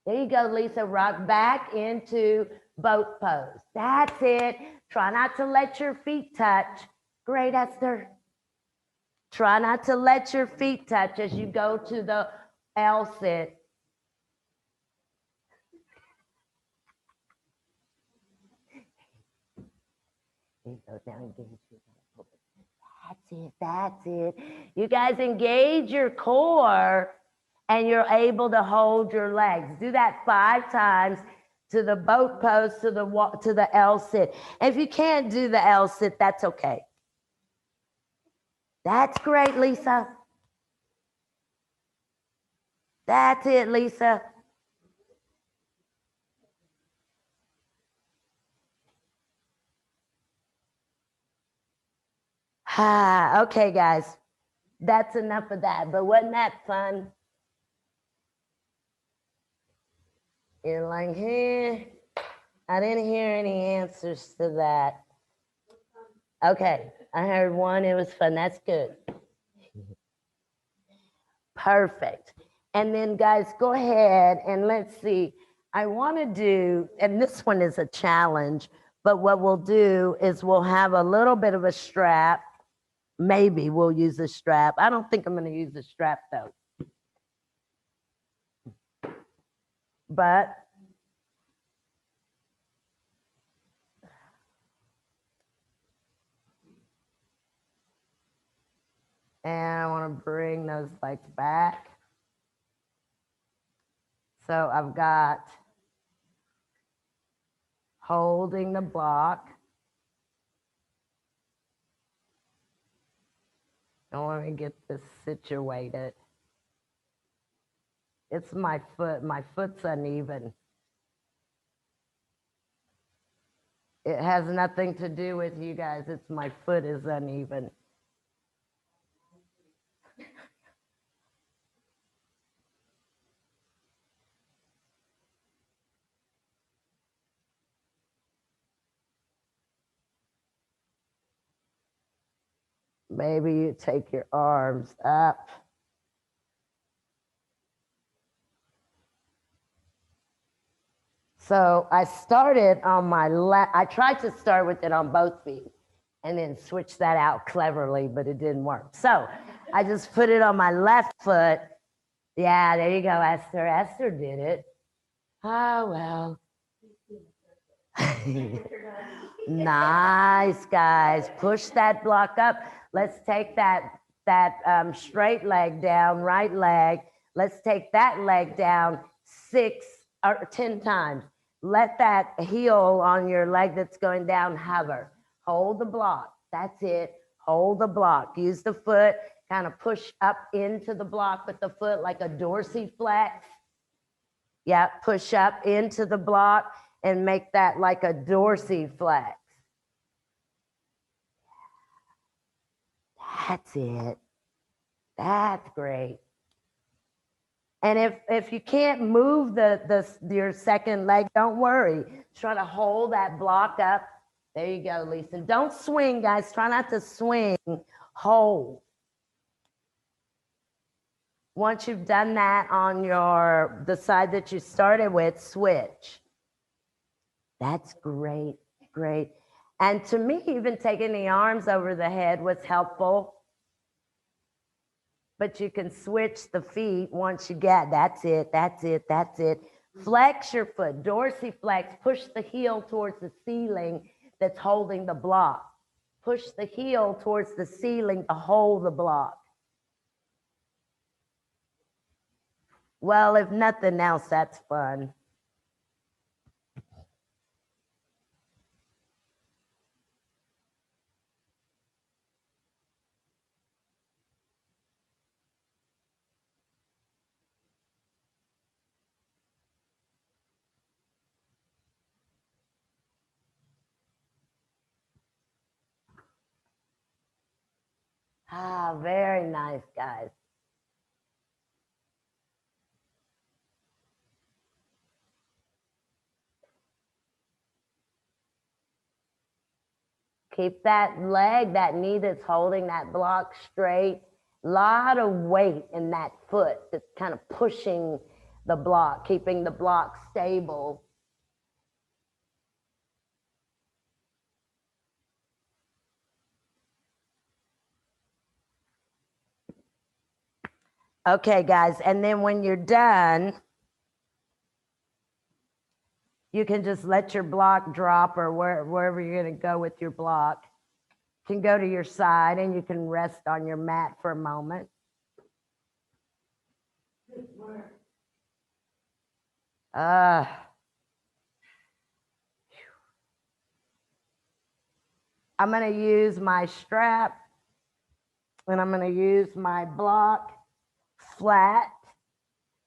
There you go, Lisa. Rock back into boat pose. That's it. Try not to let your feet touch. Great, Esther. Try not to let your feet touch as you go to the L sit. That's it. You guys engage your core and you're able to hold your legs. Do that 5 times to the boat pose, to the L sit. If you can't do the L sit, that's okay. That's great, Lisa. That's it, Lisa. Okay, guys. That's enough of that. But wasn't that fun? You're like, I didn't hear any answers to that. Okay, I heard one. It was fun. That's good. Perfect. And then, guys, go ahead and let's see. I want to do, and this one is a challenge, but what we'll do is we'll have a little bit of a strap. Maybe we'll use a strap. I don't think I'm going to use a strap, though. But and I want to bring those legs back. So I've got holding the block. I want to get this situated. It's my foot. My foot's uneven. It has nothing to do with you guys. It's my foot is uneven. Maybe you take your arms up. So I started on my left. I tried to start with it on both feet and then switch that out cleverly, but it didn't work. So I just put it on my left foot. Yeah, there you go, Esther. Esther did it. Oh, well. Nice, guys. Push that block up. Let's take that straight leg down, right leg. Let's take that leg down 6 or 10 times. Let that heel on your leg that's going down hover. Hold the block. That's it. Hold the block. Use the foot. Kind of push up into the block with the foot like a dorsiflex. Yeah, push up into the block. and make that like a dorsiflex. That's it. That's great. And if you can't move your second leg, don't worry. Try to hold that block up. There you go, Lisa. Don't swing, guys. Try not to swing. Hold. Once you've done that on the side that you started with, switch. That's great, great. And to me, even taking the arms over the head was helpful. But you can switch the feet once you get, that's it, that's it, that's it. Flex your foot, dorsiflex, push the heel towards the ceiling that's holding the block. Push the heel towards the ceiling to hold the block. Well, if nothing else, that's fun. Ah, very nice, guys. Keep that leg, that knee that's holding that block straight. A lot of weight in that foot that's kind of pushing the block, keeping the block stable. Okay, guys, and then when you're done, you can just let your block drop, or wherever you're going to go with your block. You can go to your side and you can rest on your mat for a moment. I'm going to use my strap, and I'm going to use my block flat.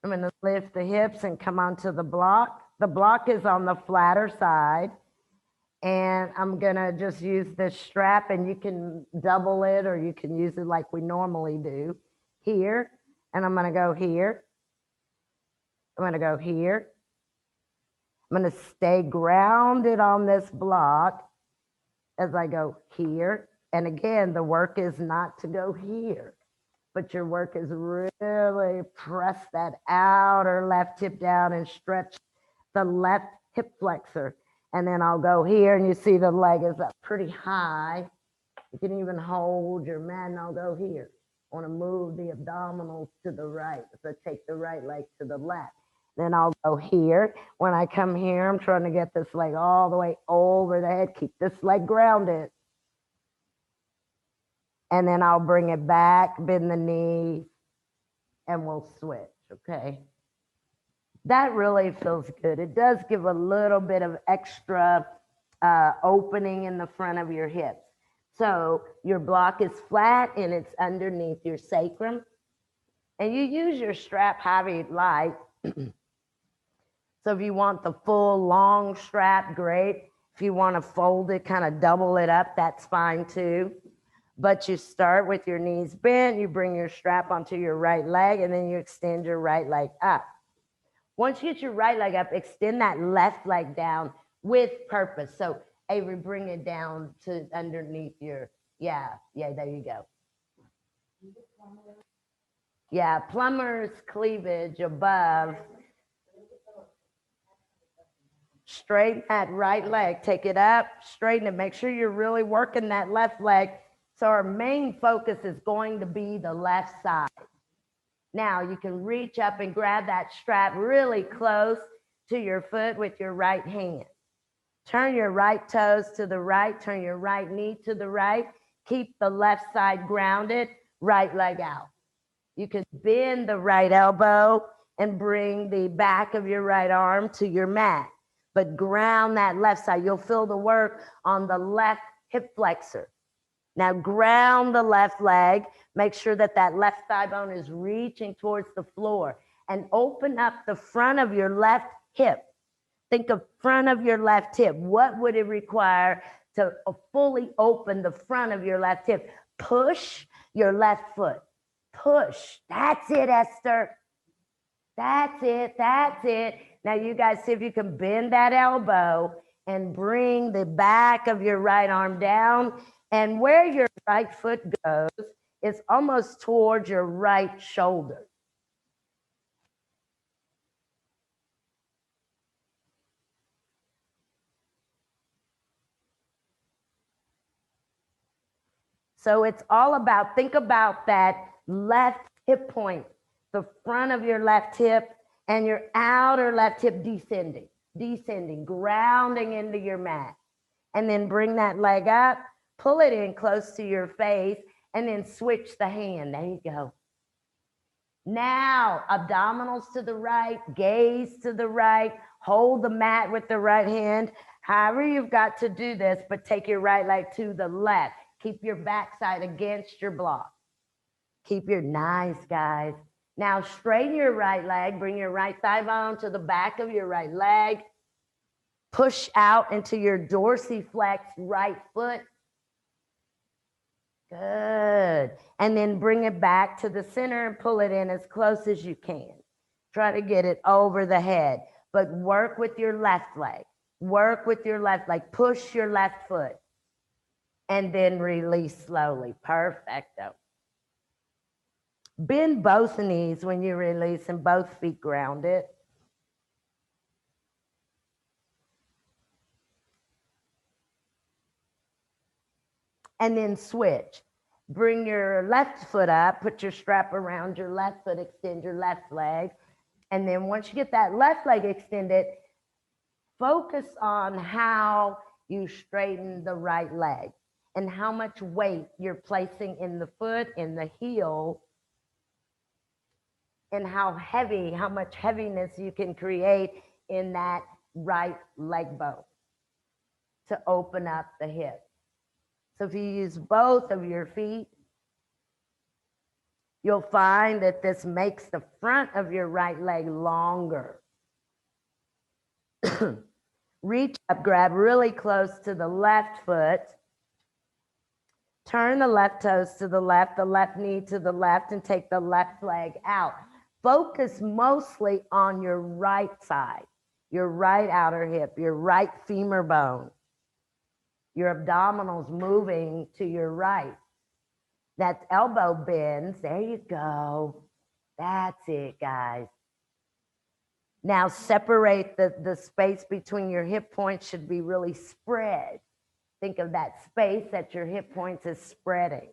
I'm going to lift the hips and come onto the block. The block is on the flatter side. And I'm going to just use this strap, and you can double it, or you can use it like we normally do here. And I'm going to go here. I'm going to go here. I'm going to stay grounded on this block as I go here. And again, the work is not to go here, but your work is really press that outer left hip down and stretch the left hip flexor. And then I'll go here, and you see the leg is up pretty high. You can even hold your mat, and I'll go here. I want to move the abdominals to the right. So take the right leg to the left. Then I'll go here. When I come here, I'm trying to get this leg all the way over the head. Keep this leg grounded. And then I'll bring it back, bend the knee, and we'll switch, okay? That really feels good. It does give a little bit of extra opening in the front of your hips. So your block is flat and it's underneath your sacrum. And you use your strap however you'd like. So if you want the full long strap, great. If you want to fold it, kind of double it up, that's fine too. But you start with your knees bent, you bring your strap onto your right leg, and then you extend your right leg up. Once you get your right leg up, extend that left leg down with purpose. So Avery, bring it down to underneath your, yeah, there you go. Yeah, plumber's cleavage above. Straighten that right leg, take it up, straighten it, make sure you're really working that left leg. So our main focus is going to be the left side. Now you can reach up and grab that strap really close to your foot with your right hand. Turn your right toes to the right, turn your right knee to the right. Keep the left side grounded, right leg out. You can bend the right elbow and bring the back of your right arm to your mat, but ground that left side. You'll feel the work on the left hip flexor. Now ground the left leg. Make sure that that left thigh bone is reaching towards the floor, and open up the front of your left hip. Think of front of your left hip. What would it require to fully open the front of your left hip? Push your left foot. Push. That's it, Esther. That's it. That's it. Now, you guys see if you can bend that elbow and bring the back of your right arm down. And where your right foot goes is almost towards your right shoulder. So it's all about, think about that left hip point, the front of your left hip and your outer left hip descending, grounding into your mat. And then bring that leg up, pull it in close to your face, and then switch the hand. There you go. Now, abdominals to the right, gaze to the right, hold the mat with the right hand. However you've got to do this, but take your right leg to the left. Keep your backside against your block. Keep your nice, guys. Now straighten your right leg, bring your right thigh bone to the back of your right leg. Push out into your dorsiflex right foot. Good. And then bring it back to the center and pull it in as close as you can. Try to get it over the head, but work with your left leg. Work with your left leg. Push your left foot. And then release slowly. Perfecto. Bend both knees when you release and both feet grounded. And then switch. Bring your left foot up, put your strap around your left foot, extend your left leg. And then once you get that left leg extended, focus on how you straighten the right leg and how much weight you're placing in the foot, in the heel, and how much heaviness you can create in that right leg bone to open up the hip. So if you use both of your feet, you'll find that this makes the front of your right leg longer. Reach up, grab really close to the left foot. Turn the left toes to the left knee to the left, and take the left leg out. Focus mostly on your right side, your right outer hip, your right femur bone, your abdominals moving to your right. That elbow bends. There you go. That's it, guys. Now separate the space between your hip points should be really spread. Think of that space at your hip points as spreading.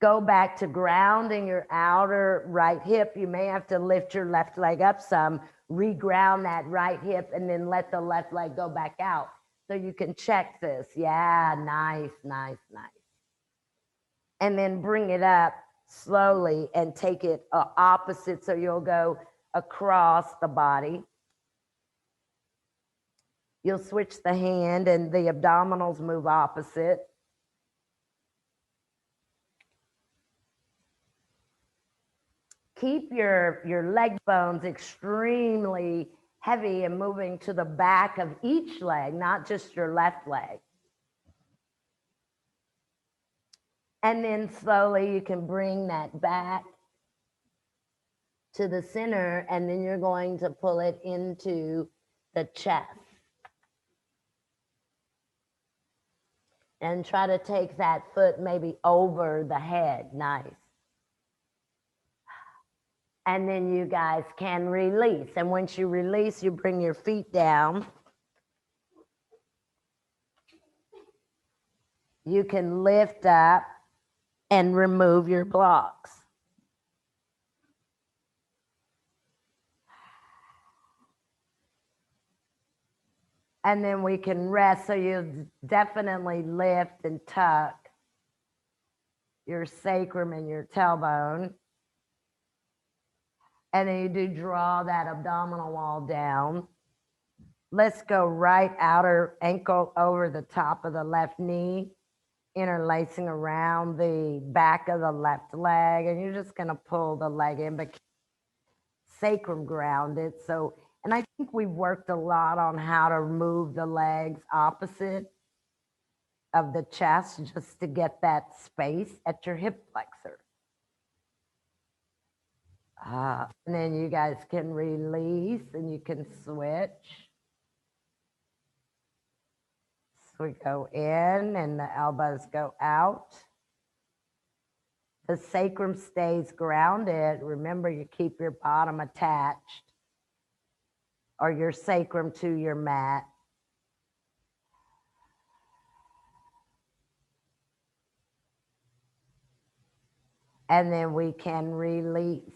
Go back to grounding your outer right hip. You may have to lift your left leg up some, reground that right hip, and then let the left leg go back out. So you can check this. Yeah, nice, nice, nice. And then bring it up slowly and take it opposite. So you'll go across the body. You'll switch the hand and the abdominals move opposite. Keep your leg bones extremely heavy and moving to the back of each leg, not just your left leg. And then slowly you can bring that back to the center, and then you're going to pull it into the chest. And try to take that foot maybe over the head. Nice. And then you guys can release. And once you release, you bring your feet down. You can lift up and remove your blocks. And then we can rest. So you definitely lift and tuck your sacrum and your tailbone. And then you do draw that abdominal wall down. Let's go right outer ankle over the top of the left knee, interlacing around the back of the left leg. And you're just going to pull the leg in, but sacrum grounded. So And I think we've worked a lot on how to move the legs opposite of the chest just to get that space at your hip flexor. And then you guys can release and you can switch. So we go in and the elbows go out. The sacrum stays grounded. Remember, you keep your bottom attached or your sacrum to your mat. And then we can release.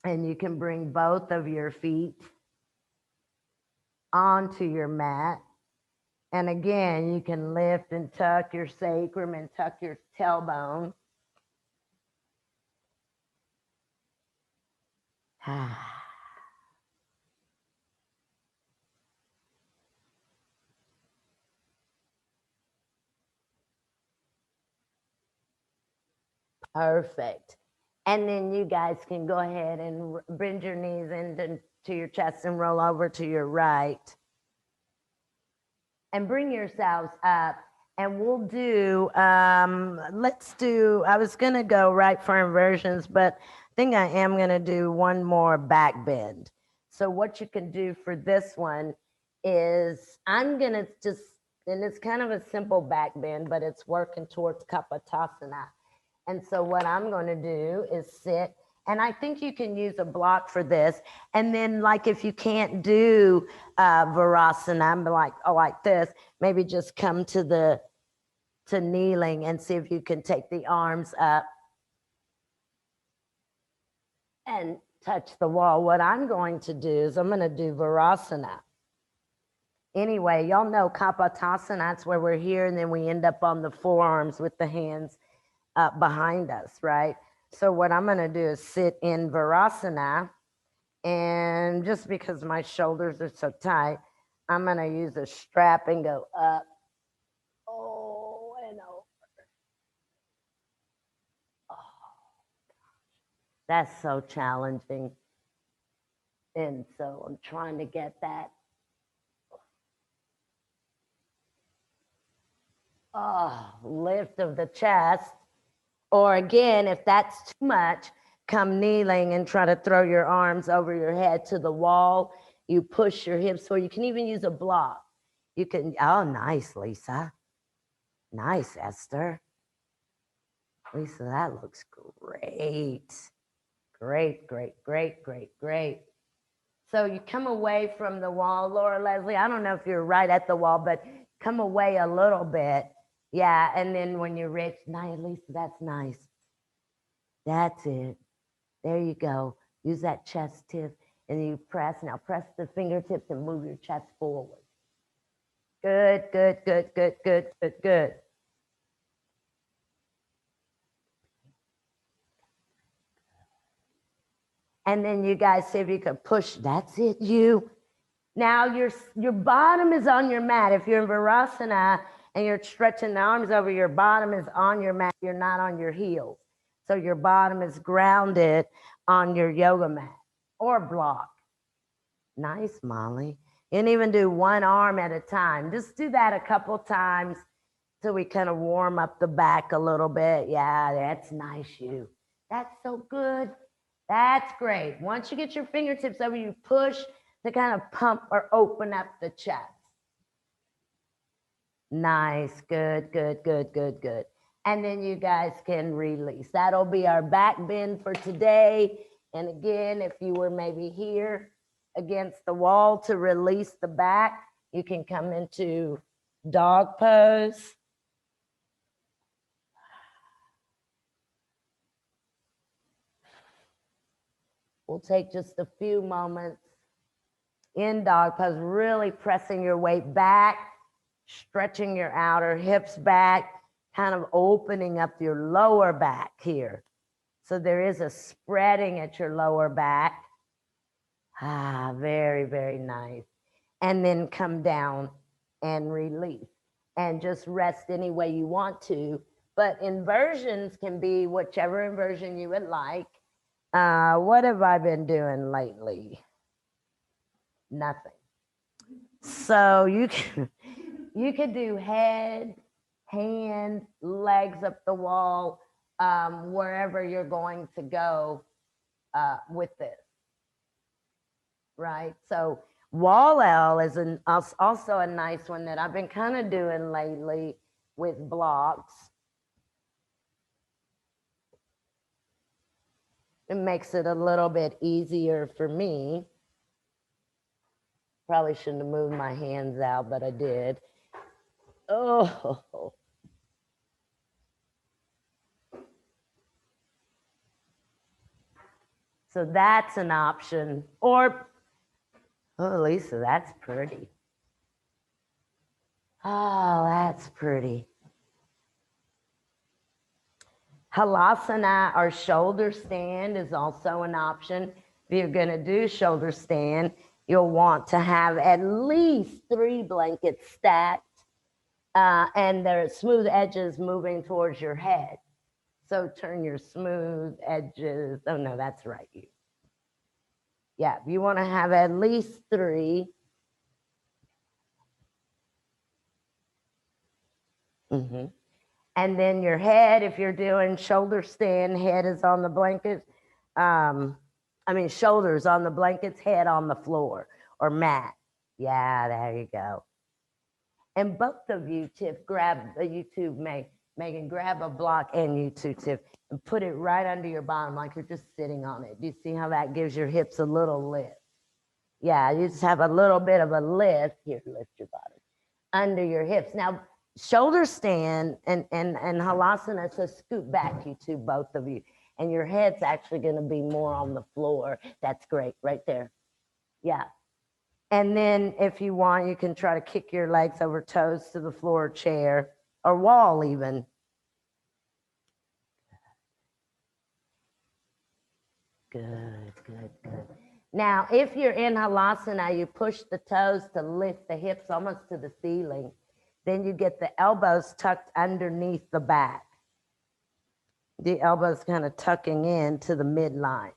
And you can bring both of your feet onto your mat. And again, you can lift and tuck your sacrum and tuck your tailbone. Perfect. And then you guys can go ahead and bend your knees into your chest and roll over to your right. And bring yourselves up. And we'll do, let's do, I was going to go right for inversions, but I think I am going to do one more back bend. So what you can do for this one is I'm going to just, and it's kind of a simple back bend, but it's working towards Kapotasana. And so what I'm going to do is sit, and I think you can use a block for this. And then like if you can't do Virasana, like this, maybe just come to kneeling and see if you can take the arms up and touch the wall. What I'm going to do is I'm going to do Virasana. Anyway, y'all know Kapotasana, that's where we're here, and then we end up on the forearms with the hands up behind us, right? So what I'm going to do is sit in Virasana, and just because my shoulders are so tight, I'm going to use a strap and go up. Oh, and over. Oh, that's so challenging. And so I'm trying to get that. Lift of the chest. Or again, if that's too much, come kneeling and try to throw your arms over your head to the wall. You push your hips, or you can even use a block. You can, oh, nice, Lisa. Nice, Esther. Lisa, that looks great. Great, great, great, great, great. So you come away from the wall, Laura Leslie. I don't know if you're right at the wall, but come away a little bit. Yeah, and then when you're rich, nice, Lisa, that's nice. That's it. There you go. Use that chest tip and you press. Now press the fingertips and move your chest forward. Good, good, good, good, good, good, good. And then you guys see if you can push. That's it, you. Now your bottom is on your mat. If you're in Virasana and you're stretching the arms over, your bottom is on your mat. You're not on your heels. So your bottom is grounded on your yoga mat or block. Nice, Molly. You can even do one arm at a time. Just do that a couple times till we kind of warm up the back a little bit. Yeah, that's nice, you. That's so good. That's great. Once you get your fingertips over, you push to kind of pump or open up the chest. Nice. Good, good, good, good, good. And then you guys can release. That'll be our back bend for today. And again, if you were maybe here against the wall to release the back, you can come into dog pose. We'll take just a few moments in dog pose, really pressing your weight back, stretching your outer hips back, kind of opening up your lower back here. So there is a spreading at your lower back. Very, very nice. And then come down and release. And just rest any way you want to. But inversions can be whichever inversion you would like. What have I been doing lately? Nothing. So you could do head, hand, legs up the wall, wherever you're going to go with this, right? So wall L is also a nice one that I've been kind of doing lately with blocks. It makes it a little bit easier for me. Probably shouldn't have moved my hands out, but I did. Oh. So that's an option. Or, oh, Lisa, that's pretty. Oh, that's pretty. Halasana or shoulder stand is also an option. If you're going to do shoulder stand, you'll want to have at least 3 blankets stacked, and their smooth edges moving towards your head. So turn your smooth edges. Oh, no, that's right. Yeah, you want to have at least 3. Mm-hmm. And then your head, if you're doing shoulder stand, head is on the blanket. Shoulders on the blankets, head on the floor or mat. Yeah, there you go. And both of you, Tiff, grab a YouTube, Megan, grab a block, and you too, Tiff, and put it right under your bottom like you're just sitting on it. Do you see how that gives your hips a little lift? Yeah, you just have a little bit of a lift. Here, lift your bottom under your hips. Now, shoulder stand and halasana, so scoot back, you two, both of you. And your head's actually going to be more on the floor. That's great, right there. Yeah. And then if you want, you can try to kick your legs over toes to the floor, chair, or wall even. Good, good, good. Now, if you're in halasana, you push the toes to lift the hips almost to the ceiling. Then you get the elbows tucked underneath the back. The elbows kind of tucking in to the midline.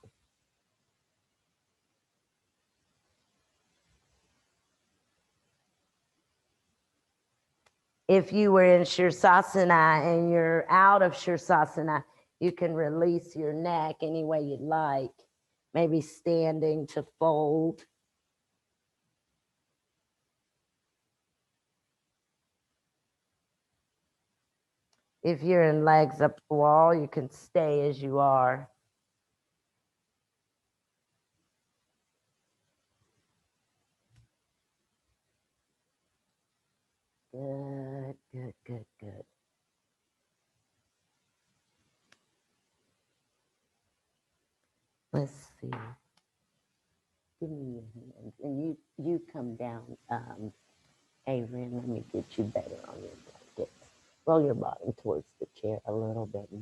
If you were in Shirsasana and you're out of Shirsasana, you can release your neck any way you'd like. Maybe standing to fold. If you're in legs up the wall, you can stay as you are. Good, good, good, good. Let's see. Give me your hands. And you come down, Avery, let me get you better on your blankets. Roll your bottom towards the chair a little bit more.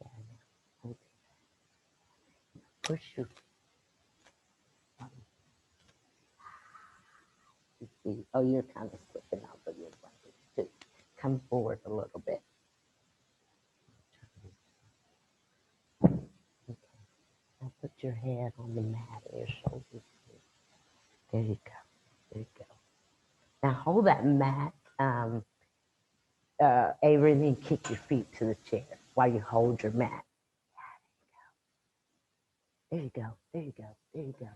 Yeah, okay. Push your oh, you're kind of sticking out of your blankets too. Come forward a little bit. Okay. Now put your head on the mat and your shoulders. There you go. There you go. Now hold that mat, Avery, and then kick your feet to the chair while you hold your mat. There you go. There you go. There you go.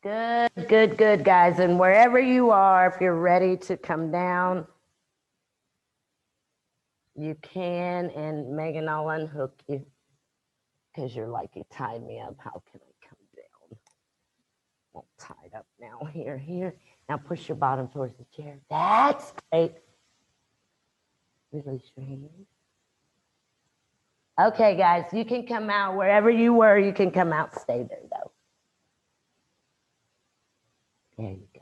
Good, good, good, guys. And wherever you are, if you're ready to come down, you can. And Megan, I'll unhook you because you're like, you tied me up. How can I come down? All tied up now. Here, here. Now push your bottom towards the chair. That's great. Release your hands. Okay, guys, you can come out wherever you were. You can come out. Stay there, though. There you go.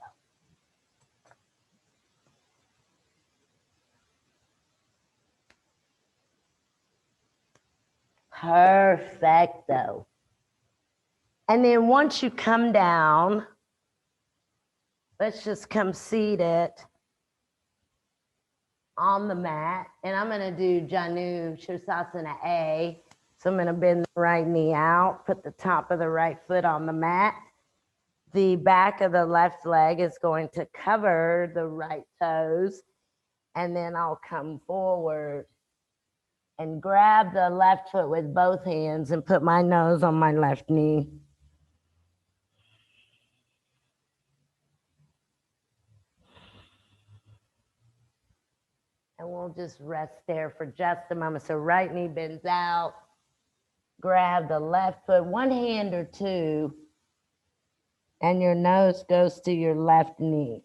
Perfecto. And then once you come down, let's just come seated on the mat. And I'm going to do Janu Shirsasana A. So I'm going to bend the right knee out, put the top of the right foot on the mat. The back of the left leg is going to cover the right toes. And then I'll come forward and grab the left foot with both hands and put my nose on my left knee. And we'll just rest there for just a moment. So right knee bends out. Grab the left foot, one hand or two, and your nose goes to your left knee.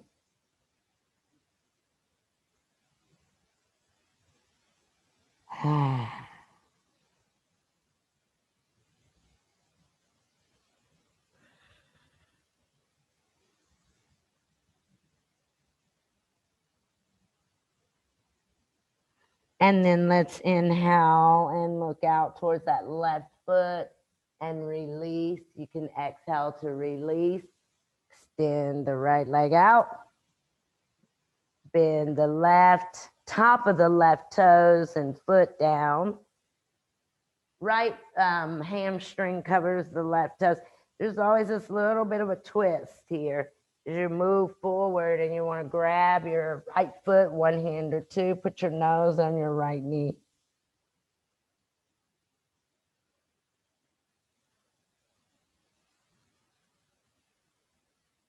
And then let's inhale and look out towards that left foot and release. You can exhale to release. Extend the right leg out. Bend the left, top of the left toes and foot down. Right hamstring covers the left toes. There's always this little bit of a twist here. As you move forward and you want to grab your right foot, one hand or two, put your nose on your right knee.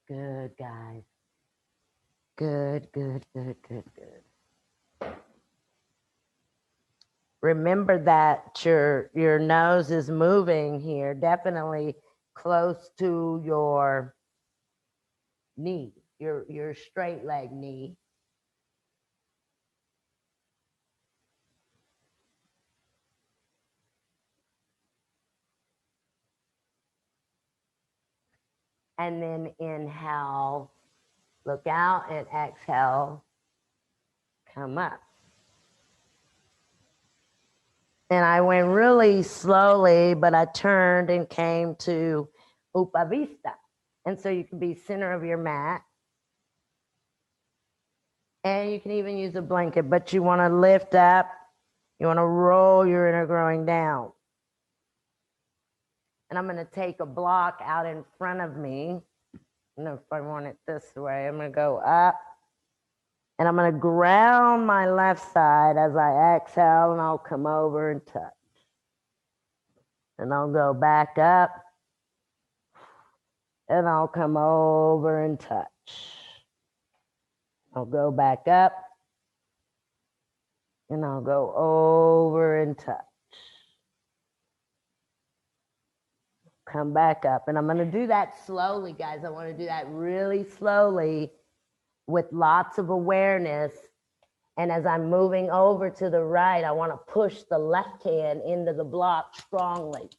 Good, guys. Good, good, good, good, good. Remember that your nose is moving here, definitely close to your knee, your straight leg knee. And then inhale, look out, and exhale, come up. And I went really slowly, but I turned and came to Upavista. And so you can be center of your mat. And you can even use a blanket, but you want to lift up. You want to roll your inner growing down. And I'm going to take a block out in front of me. I don't know if I want it this way. I'm going to go up. And I'm going to ground my left side as I exhale, and I'll come over and touch. And I'll go back up. And I'll come over and touch. I'll go back up. And I'll go over and touch. Come back up. And I'm going to do that slowly, guys. I want to do that really slowly with lots of awareness. And as I'm moving over to the right, I want to push the left hand into the block strongly.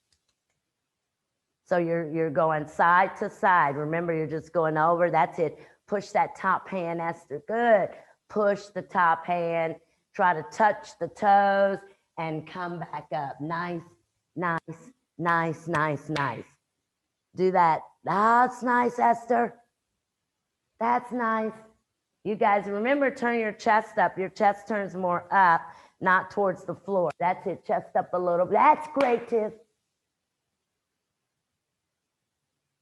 So you're going side to side. Remember, you're just going over. That's it. Push that top hand, Esther. Good. Push the top hand. Try to touch the toes and come back up. Nice, nice, nice, nice, nice. Do that. That's nice, Esther. That's nice. You guys, remember, turn your chest up. Your chest turns more up, not towards the floor. That's it. Chest up a little. That's great, Tiff.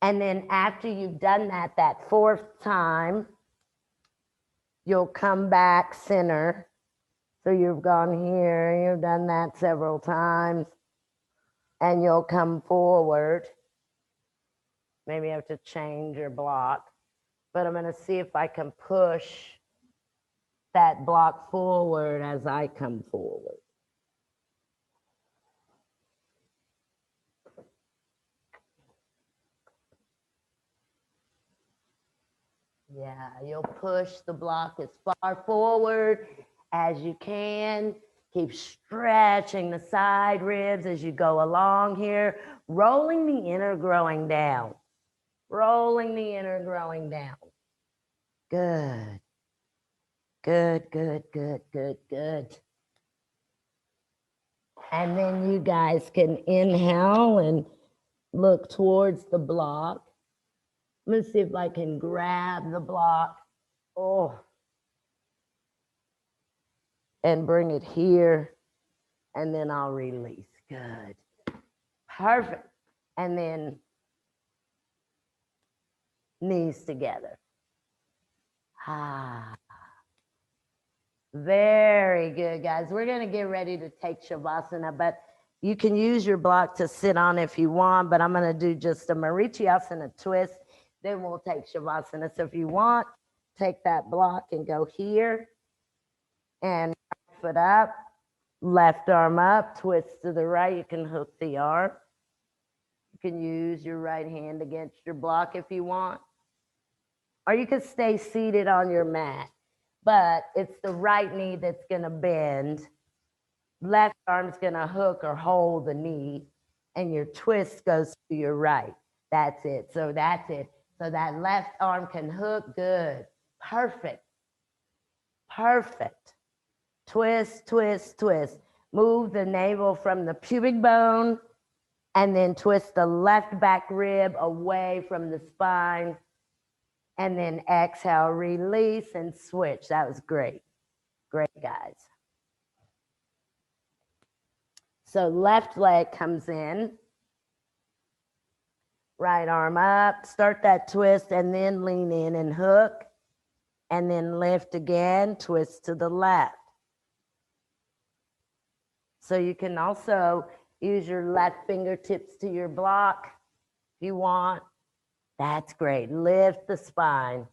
And then after you've done that fourth time, you'll come back center. So you've gone here, you've done that several times, and you'll come forward. Maybe you have to change your block, but I'm going to see if I can push that block forward as I come forward. Yeah, you'll push the block as far forward as you can. Keep stretching the side ribs as you go along here, rolling the inner growing down. Rolling the inner growing down. Good. Good, good, good, good, good. And then you guys can inhale and look towards the block. I'm going to see if I can grab the block. Oh. And bring it here. And then I'll release. Good. Perfect. And then knees together. Ah. Very good, guys. We're going to get ready to take Shavasana, but you can use your block to sit on if you want, but I'm going to do just a Marichiasana twist. Then we'll take Shavasana. So if you want, take that block and go here and right foot up, left arm up, twist to the right. You can hook the arm. You can use your right hand against your block if you want, or you can stay seated on your mat. But it's the right knee that's going to bend. Left arm's going to hook or hold the knee, and your twist goes to your right. That's it. So that's it. So that left arm can hook. Good. Perfect. Perfect. Twist, twist, twist. Move the navel from the pubic bone, and then twist the left back rib away from the spine. And then exhale, release, and switch. That was great. Great, guys. So left leg comes in. Right arm up. Start that twist and then lean in and hook. And then lift again, twist to the left. So you can also use your left fingertips to your block if you want. That's great. Lift the spine.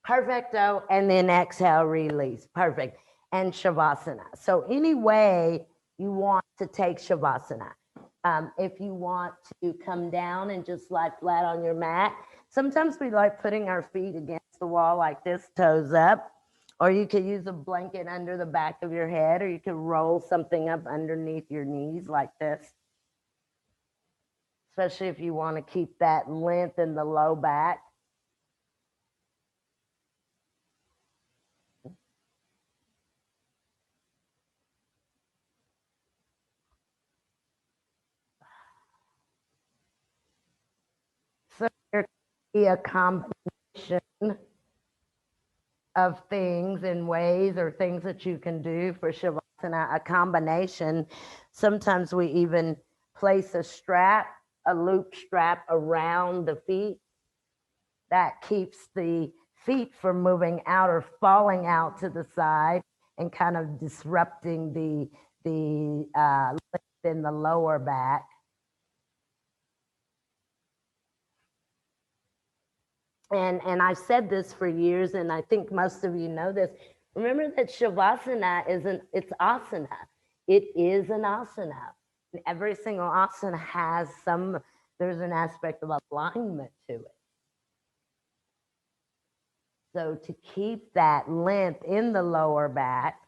Perfecto. And then exhale, release. Perfect. And Shavasana. So any way you want to take Shavasana. If you want to come down and just lie flat on your mat. Sometimes we like putting our feet against the wall like this, toes up. Or you could use a blanket under the back of your head, or you could roll something up underneath your knees like this. Especially if you want to keep that length in the low back. So there can be a combination of things and ways or things that you can do for Shavasana, a combination. Sometimes we even place a strap, a loop strap around the feet. That keeps the feet from moving out or falling out to the side and kind of disrupting the lift in the lower back. And I've said this for years, and I think most of you know this. Remember that Shavasana it's asana. It is an asana. And every single asana has there's an aspect of alignment to it. So to keep that length in the lower back,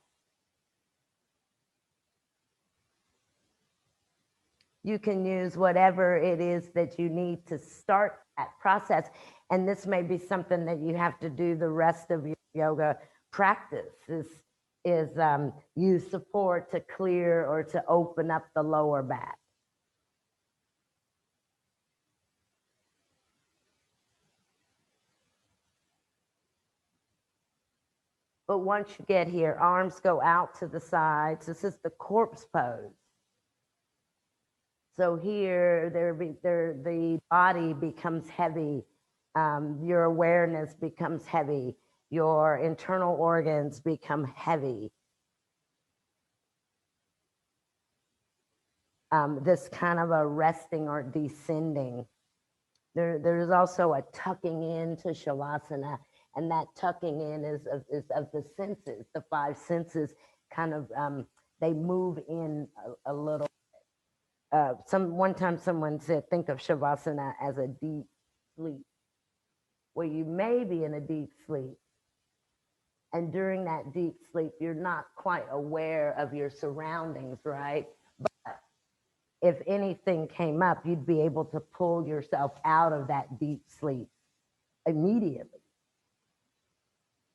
you can use whatever it is that you need to start that process. And this may be something that you have to do the rest of your yoga practice is use support to clear or to open up the lower back. But once you get here, arms go out to the sides. This is the corpse pose. So here, the body becomes heavy. Your awareness becomes heavy. Your internal organs become heavy. This kind of a resting or descending. There's also a tucking into Shavasana, and that tucking in is of the senses, the five senses kind of, they move in a little. One time someone said, think of Shavasana as a deep sleep, where you may be in a deep sleep. And during that deep sleep, you're not quite aware of your surroundings, right? But if anything came up, you'd be able to pull yourself out of that deep sleep immediately.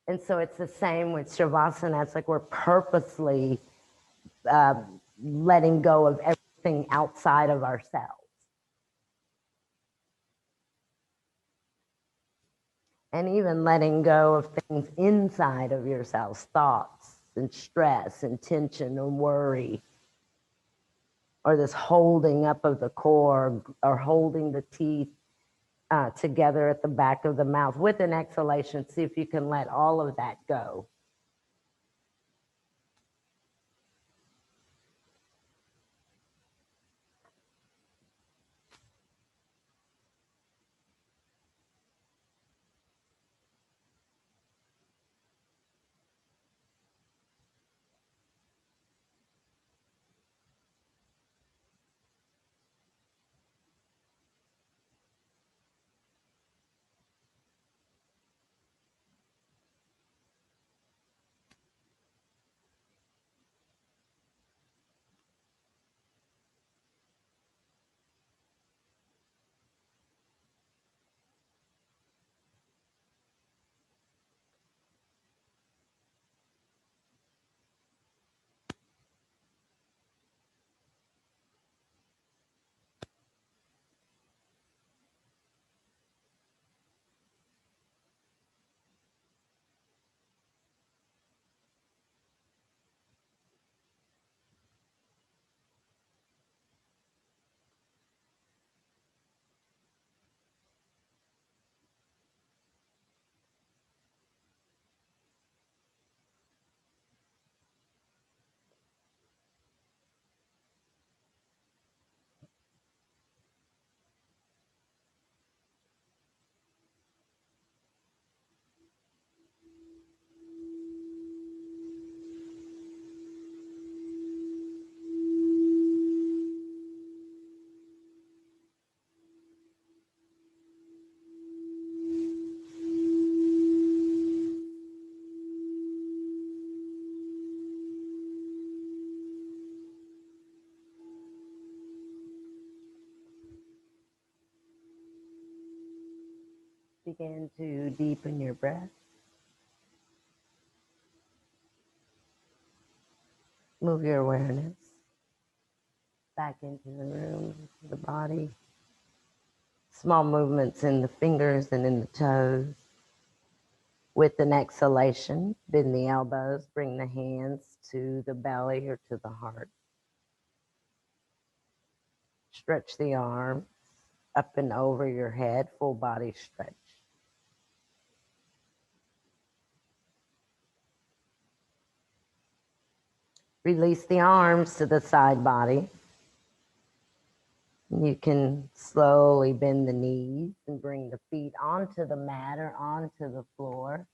And so it's the same with Shavasana. It's like we're purposely letting go of everything outside of ourselves. And even letting go of things inside of yourselves, thoughts and stress and tension and worry. or this holding up of the core, or holding the teeth together at the back of the mouth. With an exhalation, see if you can let all of that go. Begin to deepen your breath. Move your awareness back into the room, into the body. Small movements in the fingers and in the toes. With an exhalation, bend the elbows, bring the hands to the belly or to the heart. Stretch the arms up and over your head, full body stretch. Release the arms to the side body. You can slowly bend the knees and bring the feet onto the mat or onto the floor.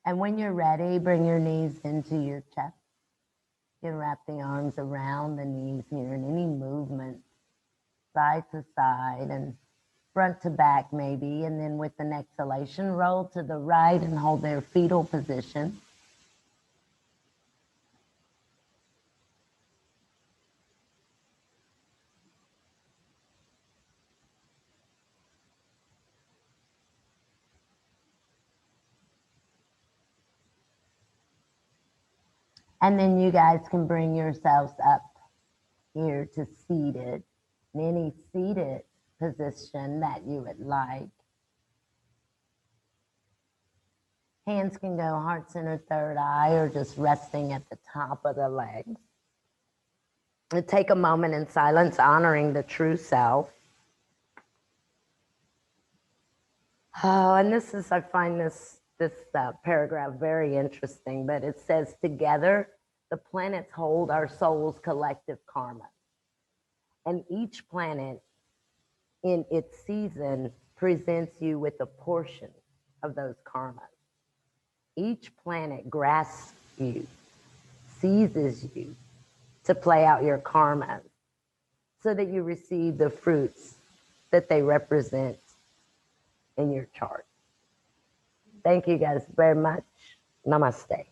And when you're ready, bring your knees into your chest. You can wrap the arms around the knees here, and any movement side to side and front to back maybe. And then with an exhalation, roll to the right and hold their fetal position. And then you guys can bring yourselves up here to seated, in any seated position that you would like. Hands can go heart center, third eye, or just resting at the top of the legs. And take a moment in silence, honoring the true self. Oh, and this is, I find this paragraph very interesting, but it says, together, the planets hold our soul's collective karma. And each planet in its season presents you with a portion of those karmas. Each planet grasps you, seizes you to play out your karmas so that you receive the fruits that they represent in your chart. Thank you guys very much. Namaste.